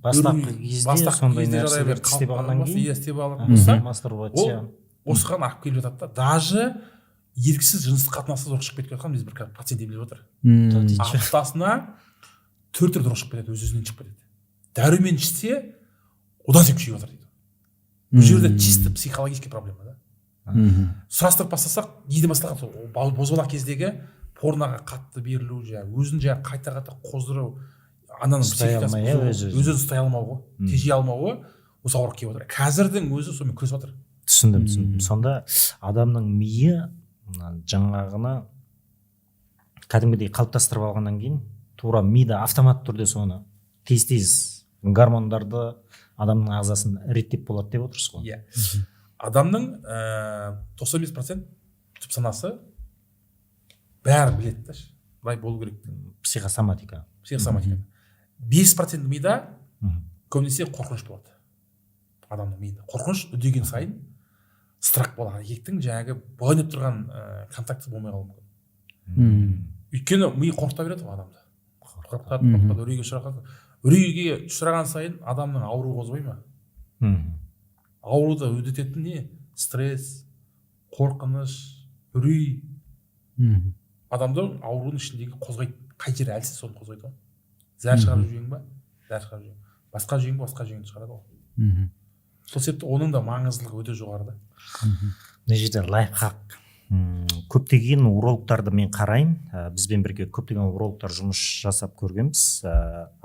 Бастапқы кезде сондай нәрселер істеп алғаннан кейін мастурбация осыған алып келіп жатады да. Даже еріксіз жыныстық қатынасыз ұрық шығып кетіп жатқан біз бір пациент емдеп жатыр. Аптасына 4 рет ұрық шығып кетеді, өз-өзінен шығып кетеді. Дәрумен ішсе одан сеп күшейіп жатыр дейді. Бұл жерде чисто психологический проблема да. Сұрастырып бастасақ, неден басталған? Бозбала кездегі порноға қатты берілу, өзін қайта қоздыру, ананың психикасы өзін ұстай алмауы, тежей алмауы осы ауырып келіп отыр. Қазірдің өзі сонымен күресіп жатыр. Түсіндім. Сонда адамның миы жаңағыны кәдімгідей қалыптастырып алғаннан кейін тура мида автомат түрде соны тез гормондарды адамның ағзасын реттеп болады деп отырсыз ғой. Иә. Адамның 95% түп санасы бәрі біледі да, былай болу керек. Психосоматика. 5% мида көбінесе қорқыныш болады. Адамның миында қорқыныш үдеген сайын страх болады. Еркектің болайын деп тұрған контакты болмай қалуы мүмкін. Өйткені ми қорқыта береді ғой адамды. Қорқытады, үрейге ұшыраған. Үрейге ұшыраған сайын адамның ауру қозбай ма? Ауруды үдететін не? Стресс, қорқыныш, үрей. Адамды аурудың ішіндегі қозғайды. Қай жері әлсіз соны қозғайды ғой. Зәр шығару жүйең ба? Зәр шығару жүйең. Басқа жүйеңді шығарады ғой. Сол себепті оның да маңыздылығы өте жоғары да. Мына жерде лайфхак. Көптеген урологтарды мен қараймын. Бізбен бірге көптеген урологтар жұмыс жасап көргенбіз.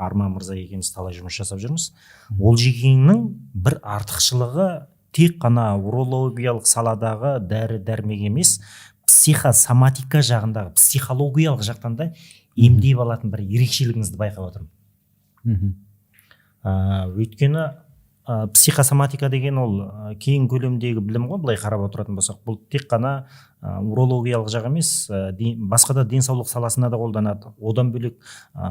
Арман мырза екеуміз талай жұмыс жасап жүрміз. Ол жегеннің бір артықшылығы тек қана урологиялық саладағы дәрі дәрмек емес, психосоматика жағындағы психологиялық жақтан да емдеп алатын бір ерекшелігіңізді байқап отырмын. Өйткені психосоматика деген ол кең көлемдегі білім ғой, былай қарап отыратын болсақ. Бұл тек қана урологиялық жақ емес, басқа да денсаулық саласына да қолданады. Одан бөлек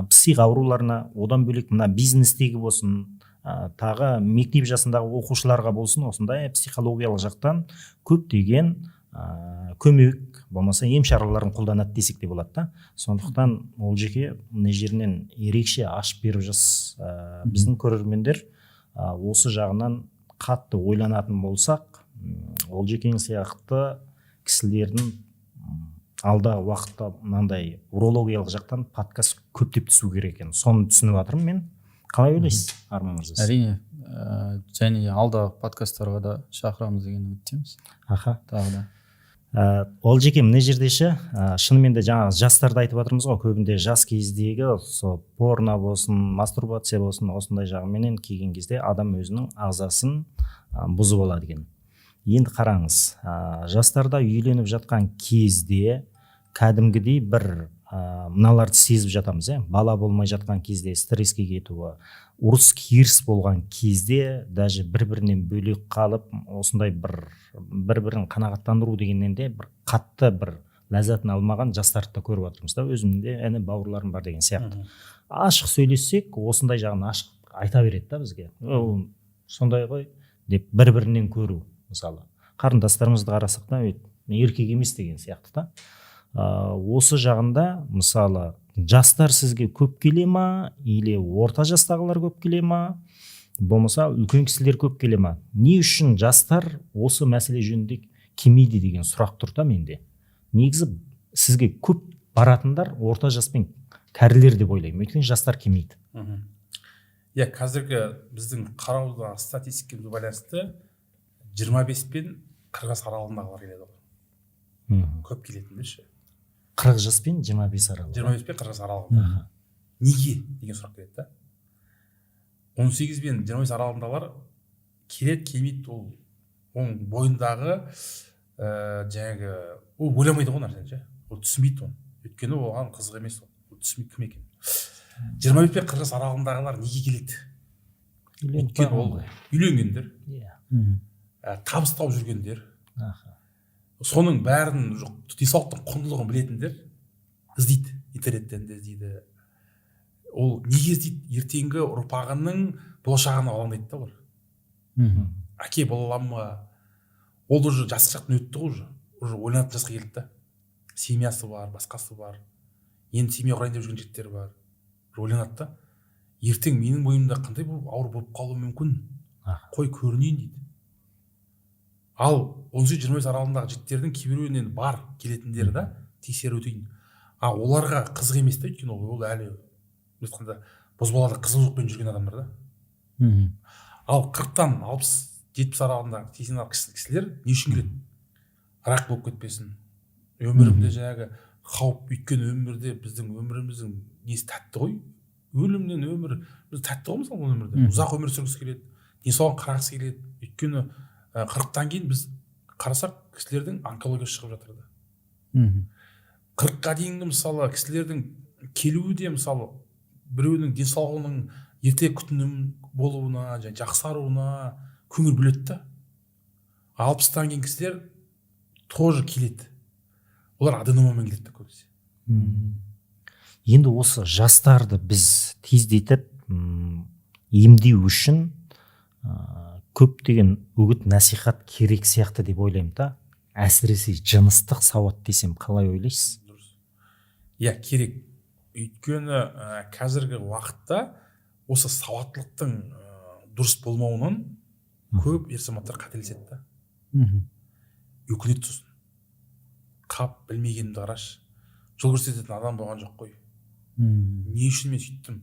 псих ауруларына, одан бөлек мына бизнестегі болсын, тағы мектеп жасындағы оқушыларға болсын, осындай психологиялық жақтан көптеген көмек болмаса ем шараларын қолданады десек те болады да. Сондықтан ол жеке мына жерінен ерекше ашып беріп жатсыз. Біздің көрермендер осы жағынан қатты ойланатын болсақ, ол жекең сияқты кісілердің алдағы уақытта мынандай урологиялық жақтан подкаст көптеп түсу керек екен. Соны түсініп жатырмын мен. Қалай ойлайсыз, Арман мырза? Әрине, және алдағы подкасттарға да шақырамыз деген үміттеміз. Тағы да. Ол жеке мына жерде ше, шынымен де жаңағы жастарды айтып жатырмыз ғой, көбінде жас кездегі порно болсын, мастурбация болсын, осындай жағыменен келген кезде адам өзінің ағзасын бұзып алады екен. Енді қараңыз, жастарда үйленіп жатқан кезде кәдімгідей бір мыналарды сезіп жатамыз, бала болмай жатқан кезде стресске кетуі, ұрыс керіс болған кезде даже бір-бірінен бөлек қалып, осындай бір-бірін қанағаттандыру дегеннен де бір қатты бір ләззатын алмаған жастарды да көріп отырмыз да. Өзімде әне бауырларым бар деген сияқты. Ашық сөйлессек, осындай жағын ашық айта береді да бізге. Сондай ғой деп бір-бірінен көру, мысалы қарындастарымызды қарасақ та еркек емес деген сияқты да. Осы жағында мысалы жастар сізге көп келе ма, или орта жастағылар көп келе ма, болмаса үлкен кісілер көп келе ма? Не үшін жастар осы мәселе жөнінде келмейді деген сұрақ тұр да менде. Негізі сізге көп баратындар орта жас пен кәрілер деп ойлаймын, өйткені жастар келмейді. Қазіргі біздің қараудағы статистикаға байланысты 25 пен 40 аралығындағылар келеді ғой. Көп келетіндер ше. 40 жас пен 25 аралығы. 25 пен 40 аралығында. Неге деген сұрақ келеді да. 18 пен 25 аралығындағылар келеді, келмейді, оның бойындағы жаңағы ол ойламайды ғой нәрсені ше. Ол түсінбейді оны. Өйткені оған қызық емес ол. Ол түсінбейді кім екен. 25 пен 40 аралығындағылар неге келеді? Өйткені ол үйленгендер, табыс тауып жүргендер, соның бәрін денсаулықтың құндылығын білетіндер іздейді, интернеттен де іздейді. Ол неге іздейді? Ертеңгі ұрпағының болашағына алаңдайды да олар. Әке бола аламын ба? Ол уже жас шақтан өтті ғой, уже ойланатын жасқа келді да. Семьясы бар, басқасы бар. Енді семья құрайын деп жүрген жігіттер бар. Ойланады да. Ертең менің бойымда қандай ауыр болып қалуы мүмкін? Қой көрінейін дейді. Ал 18-25 аралығындағы жігіттердің кейбіреуінен бар келетіндері да тексеріп өтейін. Оларға қызық емес та, өйткені ол әлі айтқанда бозбалада қызығушылықпен жүрген адамдар да. Ал 40-тан 60-70 аралығындағы 80 кісілер не үшін келеді? Рак болып кетпесін. Өмірімде жаңағы қауіп, өйткені өмірде біздің өміріміздің несі тәтті ғой. Өлімнен өмір біз тәтті ғой, мысалы өмірде. Ұзақ өмір сүргісі келеді, денсаулығын қарағысы келеді. Өйткені 40-тан кейін біз қарасақ кісілердің онкологиясы шығып жатыр да. 40-қа дейінгі мысалы кісілердің келуі де мысалы біреуінің денсаулығының ерте күтінім болуына, жақсаруына көңіл бөледі да. 60-тан кейін кісілер тоже келеді. Олар аденомамен келеді көбісі. Енді осы жастарды біз тездетіп емдеу үшін көптеген үгіт насихат керек сияқты деп ойлаймын да. Әсіресе жыныстық сауат десем қалай ойлайсыз? Керек. Өйткені қазіргі уақытта осы сауаттылықтың дұрыс болмауынан көп ер азаматтар қателеседі да. Өкінеді сосын. Қап, білмегенімді қарашы. Жол көрсететін адам болған жоқ қой. Не үшін мен сөйттім?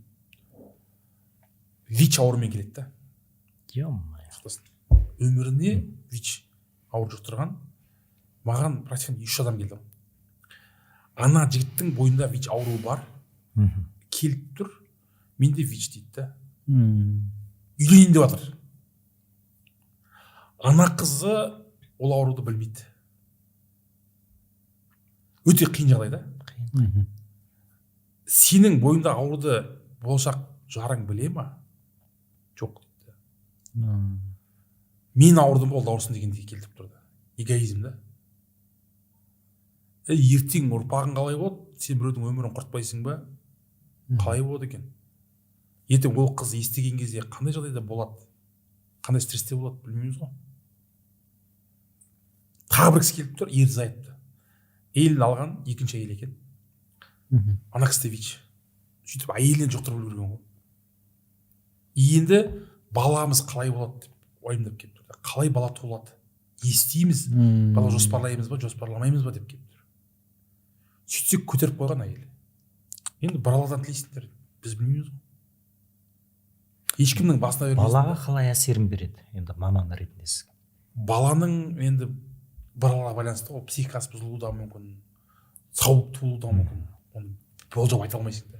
ВИЧ ауруымен келеді да. Өміріне ВИЧ ауыр жұқтырған маған практикадан 3 адам келді. Ана жігіттің бойында ВИЧ ауруы бар, келіп тұр, менде ВИЧ дейді да. Үйленейін деп жатыр. ана қызы ол ауруды білмейді. Өте қиын жағдай да. Сенің бойыңдағы ауруды болашақ жарың біле ма? Жоқ дейді. Мен ауырдым, ол да ауырсын дегендей келтіріп тұрды. Эгоизм да. Ертең ұрпағың қалай болады? Сен біреудің өмірін құртпайсың ба? Қалай болады екен? Ертең ол қыз естіген кезде қандай жағдайда болады? Қандай стресте болады? Білмейміз ғой. Тағы бір кісі келіп тұр, ерлі зайыпты. Әйелін алған, екінші әйел екен. Ана кісі ВИЧ. Сөйтіп әйелінен жұқтырып үлгерген ғой. Енді баламыз қалай болады деп уайымдап келіп тұр. Қалай бала туылады? Естиміз, бала жоспарлаймыз ба, жоспарламаймыз ба деп келіп тұр. Сөйтсек көтеріп қойған әйел. Енді бір алладан тілейсіңдер, біз білмейміз ғой. Ешкімнің басына бермейсің. Балаға қалай әсерін береді енді маман ретінде сізге? Баланың енді бір аллаға байланысты, ол психикасы бұзылуы да мүмкін, сауығып туылуы да мүмкін. Оны болжап айта алмайсың да.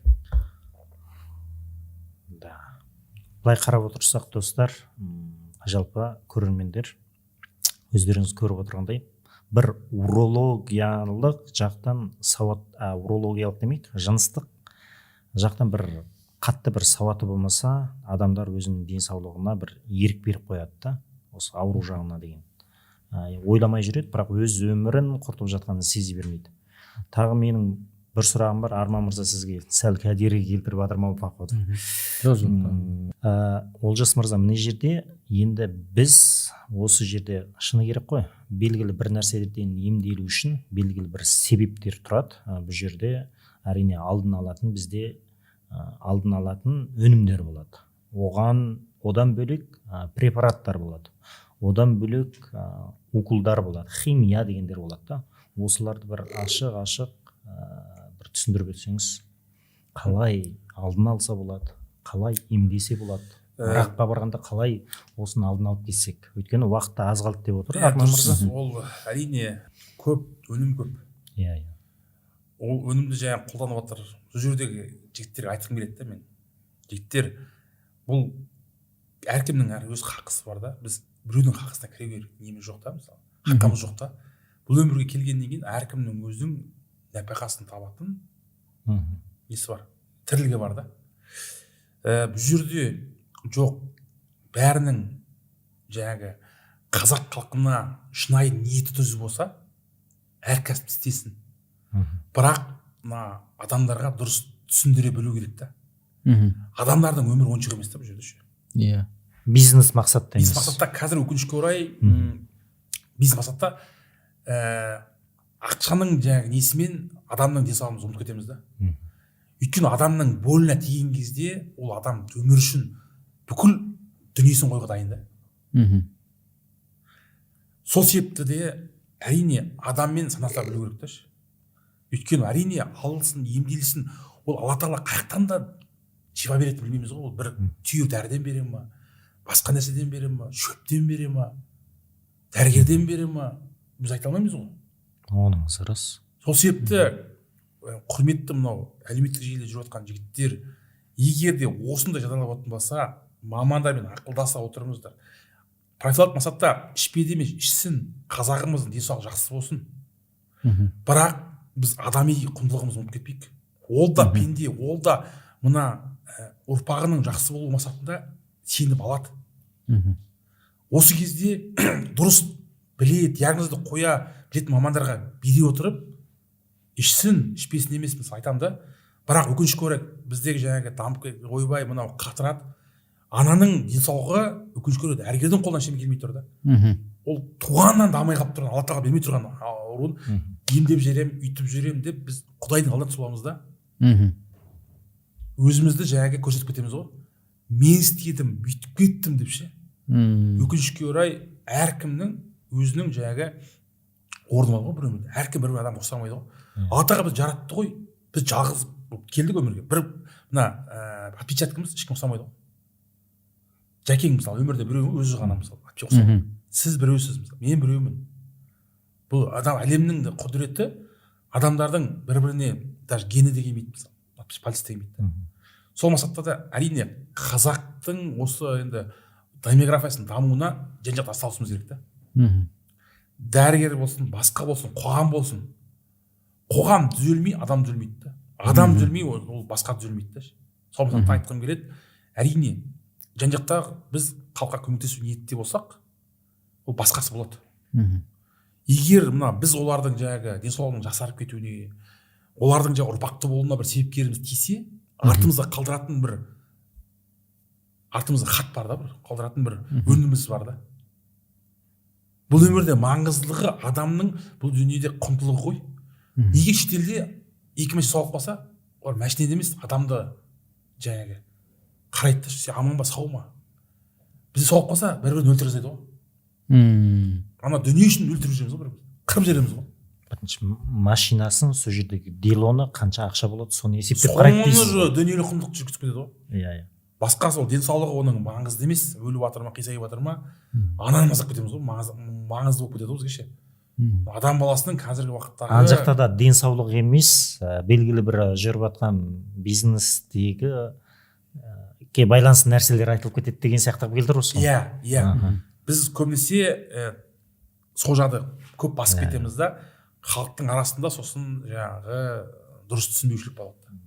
Да. Былай қарап отырсақ, достар, жалпы көрермендер, өздеріңіз көріп отырғандай, бір урологиялық жақтан урологиялық демейік, жыныстық жақтан бір қатты бір сауаты болмаса, адамдар өзінің денсаулығына бір ерік беріп қояды да, осы ауру жағына деген. Ойламай жүреді, бірақ өз өмірін құртып жатқанын сезе бермейді. Тағы менің бір сұрағым бар, Арман мырза, сізге сәл кәдері келтіріп жатырмын ба? Олжас мырза, мына жерде енді біз осы жерде шыны керек қой, белгілі бір нәрседен емделу үшін белгілі бір себептер тұрады. Бұл жерде әрине алдын алатын бізде алдын алатын өнімдер болады. Одан бөлек препараттар болады. Одан бөлек уколдар болады, химия дегендер болады да. Осыларды бір ашық бір түсіндіріп өтсеңіз, қалай алдын алса болады, қалай емдесе болады, раққа барғанда қалай осыны алдын алып келсек? Өйткені уақытта аз қалды деп отыр Арман мырза. Ол әрине көп, өнім көп. Иә. Ол өнімді жаңағы қолданып жатыр. Бұл жердегі жігіттерге айтқым келеді да мен. Жігіттер, бұл әркімнің өз хақысы бар да. Біз біреудің хақысына кіре неміз жоқ та, мысалы. Хақымыз жоқ та. Бұл өмірге келгеннен кейін әркімнің өзінің нәпақасын табатын несі бар, тірлігі бар да. Бұл жерде жоқ, бәрінің жаңағы қазақ халқына шынайы ниеті түзу болса, әр кәсіп істесін. Бірақ адамдарға дұрыс түсіндіре білу керек та. Адамдардың өмірі оншық емес та бұл жерде ше. Иә. Бизнес мақсатта емес. Бизнес мақсатта қазір өкінішке орай бизнес мақсатта ақшаның жаңағы несімен адамның денсаулығын ұмытып кетеміз да. Өйткені адамның болына тиген кезде ол адам өмір үшін бүкіл дүниесін қойға дайын да. Сол себепті де әрине адаммен санаса білу керек та. Өйткені әрине алылсын, емделсін, ол Алла Тағала қаяқтан да шипа береді білмейміз ғой. Ол бір түйір дәріден бере ма, басқа нәрседен бере ма, шөптен бере ма, дәрігерден бере ма, біз айта алмаймыз ғой. Оның рас. Сол себепті құрметті мынау әлеуметтік желіде жүріп жатқан жігіттер, егер де осындай жағдайлар болатын болса, мамандармен ақылдаса отырыңыздар. Профилактикалық мақсатта ішпейді емес, ішсін, қазағымыздың денсаулығы жақсы болсын. Бірақ біз адами құндылығымызды ұмытып кетпейік. Ол да пенде, ол да мына ұрпағының жақсы болу мақсатында сеніп алады. Осы кезде дұрыс біле, диагнозды қоя білетін мамандарға бере отырып, ішсін, ішпесін емес, мысалы айтамын да. Бірақ өкінішке орай біздегі жаңағы дамып ойбай мынау қатырады. Ананың денсаулығы өкінішке орай дәрігердің қолынан ештеңе келмей тұр да. Ол туғаннан дамай қалып тұрған, Алла Тағала бермей тұрған ауруын емдеп жүрем, үйтіп жүрем деп біз Құдайдың алдына тұсыламыз да. Өзімізді жаңағы көрсетіп кетеміз ғой. Мен істедім, бүйтіп кеттім деп ше. Өкінішке орай әркімнің өзінің жаңағы орны бар ғой бір өмірде. Әркім бір адам ұқсамайды ғой. Алла Тағала бізді жаратты ғой. Біз жалғыз келдік өмірге. Бір мына отпечаткамыз ешкім ұқсамайды ғой. Жәкең мысалы өмірде біреу өзі ғана мысалы ұқсамайды. Сіз біреусіз мысалы, мен біреумін. Бұл адам әлемнің де құдіреті адамдардың бір-біріне даже гені де келмейді мысалы. Полис те келмейді. Сол мақсатта да әрине қазақтың осы енді демографиясының дамуына жан жақты атсалысуымыз керек та. Дәрігер болсын, басқа болсын, қоғам болсын. Қоғам түзелмей, адам түзелмейді да. Адам түзелмей, ол басқа түзелмейді да. Сол мақсатта айтқым келеді. Әрине, жан жақта біз халыққа көмектесу ниетте болсақ, ол басқасы болады. Егер мына біз олардың жаңағы денсаулығының жақсарып кетуіне, олардың жаңағы ұрпақты болуына бір себепкеріміз тисе, артымызда қалдыратын бір артымызда хат бар да, бір қалдыратын бір өніміміз бар да. Бұл өмірде маңыздылығы адамның бұл дүниеде құндылығы ғой. Неге шетелде екі машина соғып қалса, олар машинеде емес, адамды жаңағы қарайды да, сен аман ба, сау ма? Бізде соғып қалса, бір-бірін өлтіріп тастайды ғой. Ана дүние үшін өлтіріп жібереміз ғой, қырып жібереміз ғой. Машинасын сол жердегі делоны қанша ақша болады, соны есептеп қарайды дейсіз. Соны дүниелік құндылық жүргізіп кетеді ғой. Иә. Басқа сол денсаулығы оның маңызды емес, өліп жатыр ма, қисайып жатыр ма, ананы мазақ кетеміз ғой, маңызды болып кетеді ғой бізгеше. Адам баласының қазіргі уақыттағы ана жақта да денсаулық емес, белгілі бір жүріп жатқан бизнестегі байланысты нәрселер айтылып кетеді деген сияқты келдір осы. Иә. Біз көбінесе сол жағы көп басып кетеміз да, халықтың арасында сосын жаңағы дұрыс түсінбеушілік болады.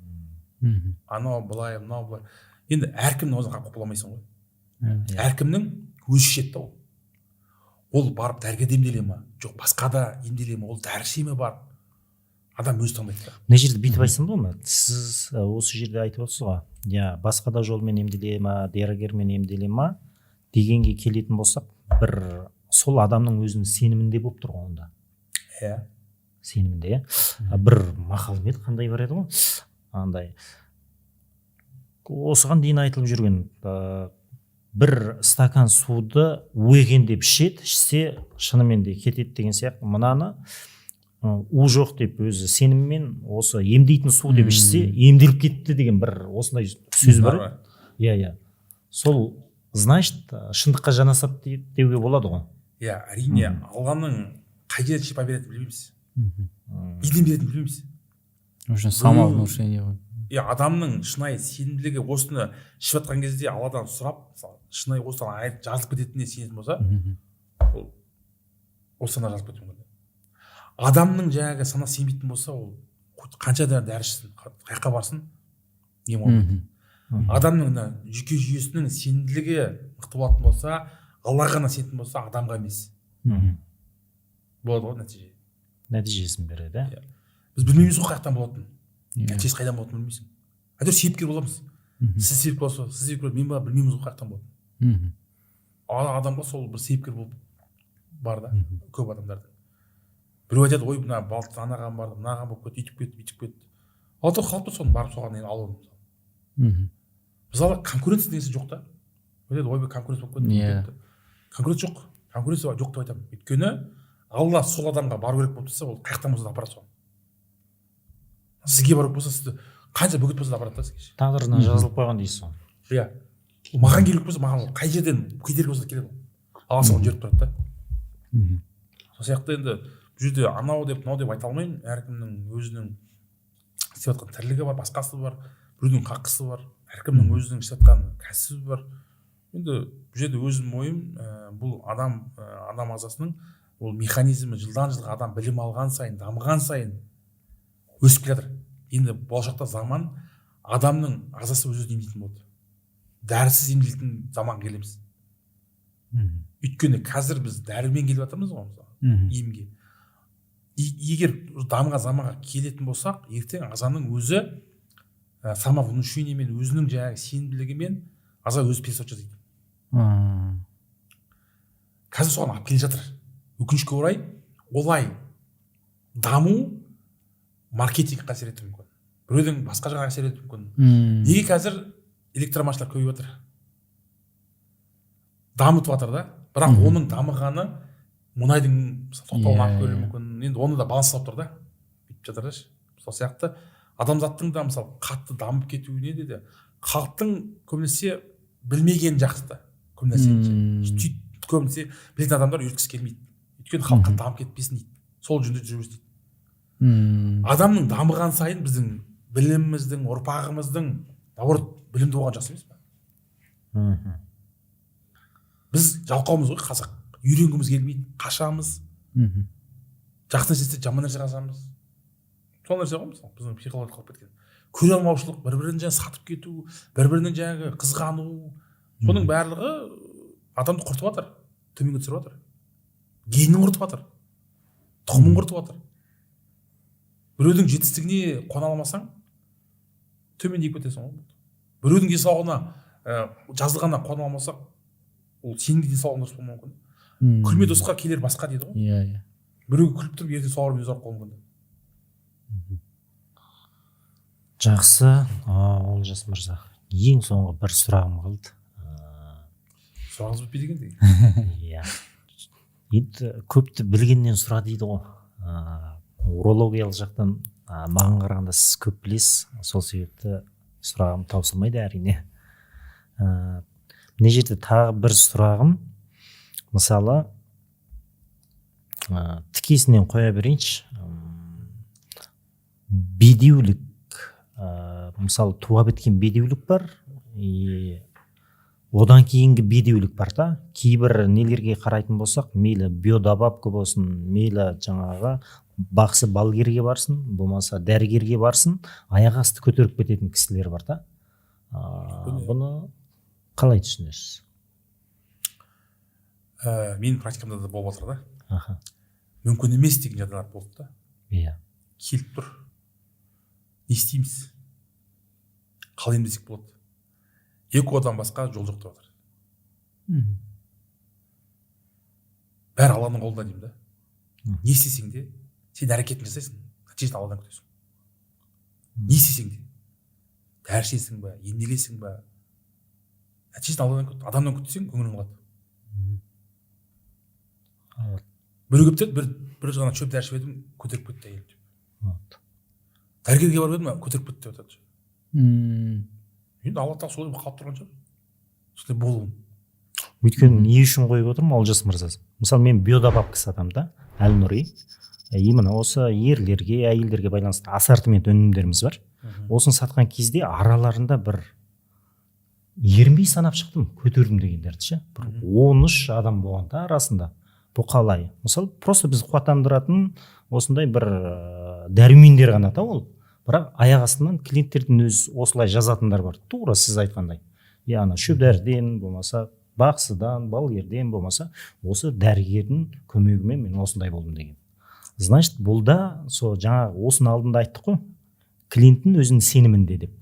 Анау былай, мынау былай. Енді әркімнің өзін қапқып боламайсың ғой. Әркімнің өзі шешеді да ол. Ол барып дәрігерде емделе ма, жоқ басқа да емделе ма, ол дәрі іше ме барып. Адам өзі таңдайды да. Мына жерде бүйтіп айтсам болады ма? Сіз осы жерде айтып отырсыз ғой. Иә, басқа да жолмен емделе ма, дәрігермен емделе ма дегенге келетін болсақ, бір сол адамның өзінің сенімінде болып тұр ғой онда. Иә. Сенімінде, бір мақал еді, қандай бар еді ғой? Андай осыған дейін айтылып жүрген бір стакан суды өгендеп ішеді, ішсе шынымен де кетеді деген сияқты. Мынаны у жоқ деп өзі сеніммен осы емдейтін су деп ішсе емделіп кетті деген бір осындай сөз бар. Иә. Сол значит шындыққа жанасады деуге болады ғой. Иә, әрине Алланың қай жерде шипа беретінін білмейміз. Неден беретінін білмейміз. Уже самовнушение ғой. Адамның шынайы сенімділігі осыны ішіп жатқан кезде Алладан сұрап, шынайы осыдан аят жазылып кететініне сенетін болса, ол осыны жазылып кетуі мүмкін. Адамның жаңағы сана сенбейтін болса, ол қанша да дәрі ішсін, қай жаққа барсын, ем болмайды. Адамның жүйке жүйесінің сенімділігі мықты болатын болса, Аллаға ғана сенетін болса, адамға емес. Болады ғой нәтиже. Нәтижесін береді. Біз білмейміз ғой қай жақтан болатынын. Нәтижесі қайдан болатынын білмейсің. Әйтеуір себепкер боламыз. Сіз себепкер болса, сіз себепкер, мен білмейміз ғой қай жақтан болатынын. Адамға сол бір себепкер болып бар да, көп адамдардың. Біреу айтады, ой, мына балты анаған барды, мынаған болып кетті, үйтіп кетті, бүйтіп кетті. Алты қалыпты соны барып соған алу. Мысалы, конкуренция деген жоқ та. Ойлайды, ой, конкуренция болып кетті. Конкуренция жоқ. Конкуренция жоқ деп айтамын. Өйткені Алла сол адамға бару керек болып тұрса, ол қай жақтан болса да апарады соған. Сізге барып болса, сізді қанша бөгет болса да апарады да сізге. Тағдырына жазылып қойған дейсіз ғой. Иә. Маған келіп болса, маған қай жерден кедергі болса келеді. Алла соған жіберіп тұрады да. Сол сияқты енді бұл жерде анау деп, мынау деп айта алмаймын. Әркімнің өзінің істеп жатқан тірлігі бар, басқасы бар, біреудің хақысы бар, әркімнің өзінің істеп жатқан кәсібі бар. Енді бұл жерде өзім ойым, бұл адам ағзасының ол механизмі жылдан жылға адам білім алған сайын, дамыған сайын өсіп келе жатыр. Енді болашақта заман адамның ағзасы өз-өзін емдейтін болады. Дәрісіз емделетін заман келеміз. Өйткені қазір біз дәрімен келіп жатырмыз ғой, емге. Егер дамыған заманға келетін болсақ, ертең ағзаның өзі самовнушениемен, өзінің жаңағы сенімділігімен ағза өзі переустройка жасайды. Қазір соған алып келе жатыр. Өкінішке орай, олай даму маркетингке әсер етуі мүмкін. Біреудің басқа жағына әсер етуі мүмкін. Неге қазір электромашиналар көбейіп жатыр? Дамытып жатыр да, бірақ оның дамығаны мұнайдың тоқтауына алып келуі мүмкін. Енді оны да баланстап тұр да, бүйтіп жатыр да. Сол сияқты адамзаттың да мысалы қатты дамып кетуіне де халықтың көбінесе білмеген жақсы да, көбінесе. Көбінесе білетін адамдар үйреткісі келмейді. Өйткені халыққа дамып кетпесін дейді. Сол жөнде жүрміз дейді. Адамның дамыған сайын біздің біліміміздің, ұрпағымыздың наоборот білімді болған жақсы емес пе? біз жалқаумыз ғой қазақ, үйренгіміз келмейді, қашамыз, жақсы нәрсе істеп жаман нәрсе жазамыз. сол нәрсе ғой мысалы біздің психология қалып кеткен, көре алмаушылық, бір бірін жаңағы сатып кету, бір бірінің жаңағы қызғану, соның барлығы адамды құртып жатыр, төменге түсіріп жатыр, генін құртып жатыр, тұқымын құртып жатыр. Біреудің жетістігіне қона алмасаң төмендеп кетесің ғой. Біреудің денсаулығына жазылғанына қона алмасақ, ол сенің денсаулығың дұрыс болмауы мүмкін. Күлме досқа келер басқа дейді ғой. Иә. Біреуге күліп тұрып ертең сол аурумен ауырып қалуы мүмкін. Жақсы, Олжас мырза, ең соңғы бір сұрағым қалды. Сұрағыңыз бітпейді екен деген. Иә. Енді көпті білгеннен сұра дейді ғой. Урологиялық жақтан маған қарағанда сіз көп білесіз, сол себепті сұрағым таусылмайды әрине. Мына жерде тағы бір сұрағым, мысалы тікесінен қоя берейінші, бедеулік, мысалы туа біткен бедеулік бар, одан кейінгі бедеулік бар да. Кейбір нелерге қарайтын болсақ, мейлі биодобавка болсын, мейлі жаңағы бақсы балгерге барсын, болмаса дәрігерге барсын, аяқ асты көтеріп кететін кісілер бар да. Бұны қалай түсінесіз? Менің практикамда да болып отыр да. Мүмкін емес деген жағдайлар болды да. Иә. Келіп тұр. Не істейміз? Қалай емдесек болады? ЭКОдан басқа жол жоқ деп жатыр. Бәрі Алланың қолында деймін да. Не істесең де сен әрекетін жасайсың, нәтижесін Алладан күтесің. Не істесең де дәрі ішесің ба, емделесің ба, нәтижесін Алладан күт. Адамнан күтсең көңілің қалады. Біреу келіп бір жаңа шөп дәрі ішіп едім, көтеріп кетті әйел деп. Дәрігерге барып едім, көтеріп кетті деп жатады. Енді Алла тағала солай қалып тұрған шығар. Солай болуын. Өйткені не үшін қойып отырмын, Олжас мырза? Мысалы мен биодобавка сатамын да, Әлнұри. Именно осы ерлерге, әйелдерге байланысты ассортимент өнімдеріміз бар. Осын сатқан кезде араларында бір ерінбей санап шықтым, көтердім дегендерді ше. 13 адам болған да арасында. Бұл қалай? Мысалы просто біз қуаттандыратын осындай бір дәрумендер ғана да ол. Бірақ аяқ астынан клиенттердің өз осылай жазатындар бар. Тура сіз айтқандай. Яғни шөп-дәріден, болмаса бақсыдан, балгерден, болмаса осы дәрігердің көмегімен мен осындай болдым деген. Значит, бұл да сол жаңа осының алдында айттық қой, клиенттің өзінің сенімінде деп.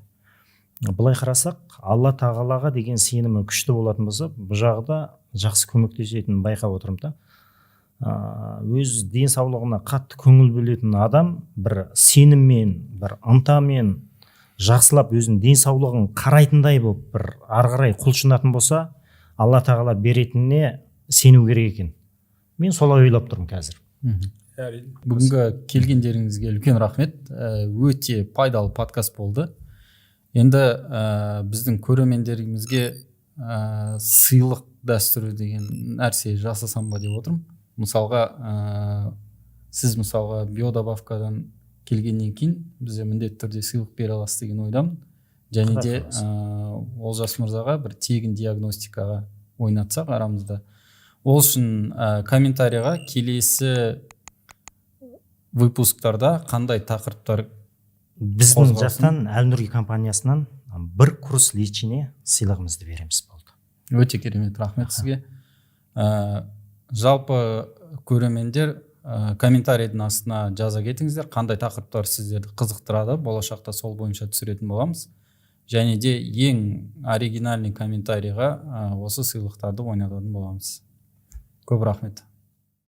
Былай қарасақ, Алла тағалаға деген сенімі күшті болатын болса, бұл жағда жақсы көмектесетінін байқап отырмын да. Өз денсаулығына қатты көңіл бөлетін адам бір сеніммен, бір ынтамен жақсылап өзінің денсаулығын қарайтындай болып бір ары қарай құлшынатын болса, Алла тағала беретініне сену керек екен. Мен солай ойлап тұрмын қазір. Бүгінгі келгендеріңізге үлкен рахмет. Өте пайдалы подкаст болды. Енді біздің көрермендерімізге сыйлық дәстүрі деген нәрсе жасасам ба деп отырмын. Мысалға, сіз мысалға биодобавкадан келгеннен кейін бізде міндетті түрде сыйлық бере аласыз деген ойдамын. Және де Олжас мырзаға бір тегін диагностикаға ойнатсақ арамызда. Ол үшін комментарийға келесі выпусктарда қандай тақырыптар біздің жақтан Әлнұри компаниясынан бір курс лечения сыйлығымызды береміз болды. Өте керемет, рахмет сізге. Жалпы көрермендер комментарийдің астына жаза кетіңіздер, қандай тақырыптар сіздерді қызықтырады, болашақта сол бойынша түсіретін боламыз. Және де ең оригинальный комментарийға осы сыйлықтарды ойнататын боламыз. Көп рахмет.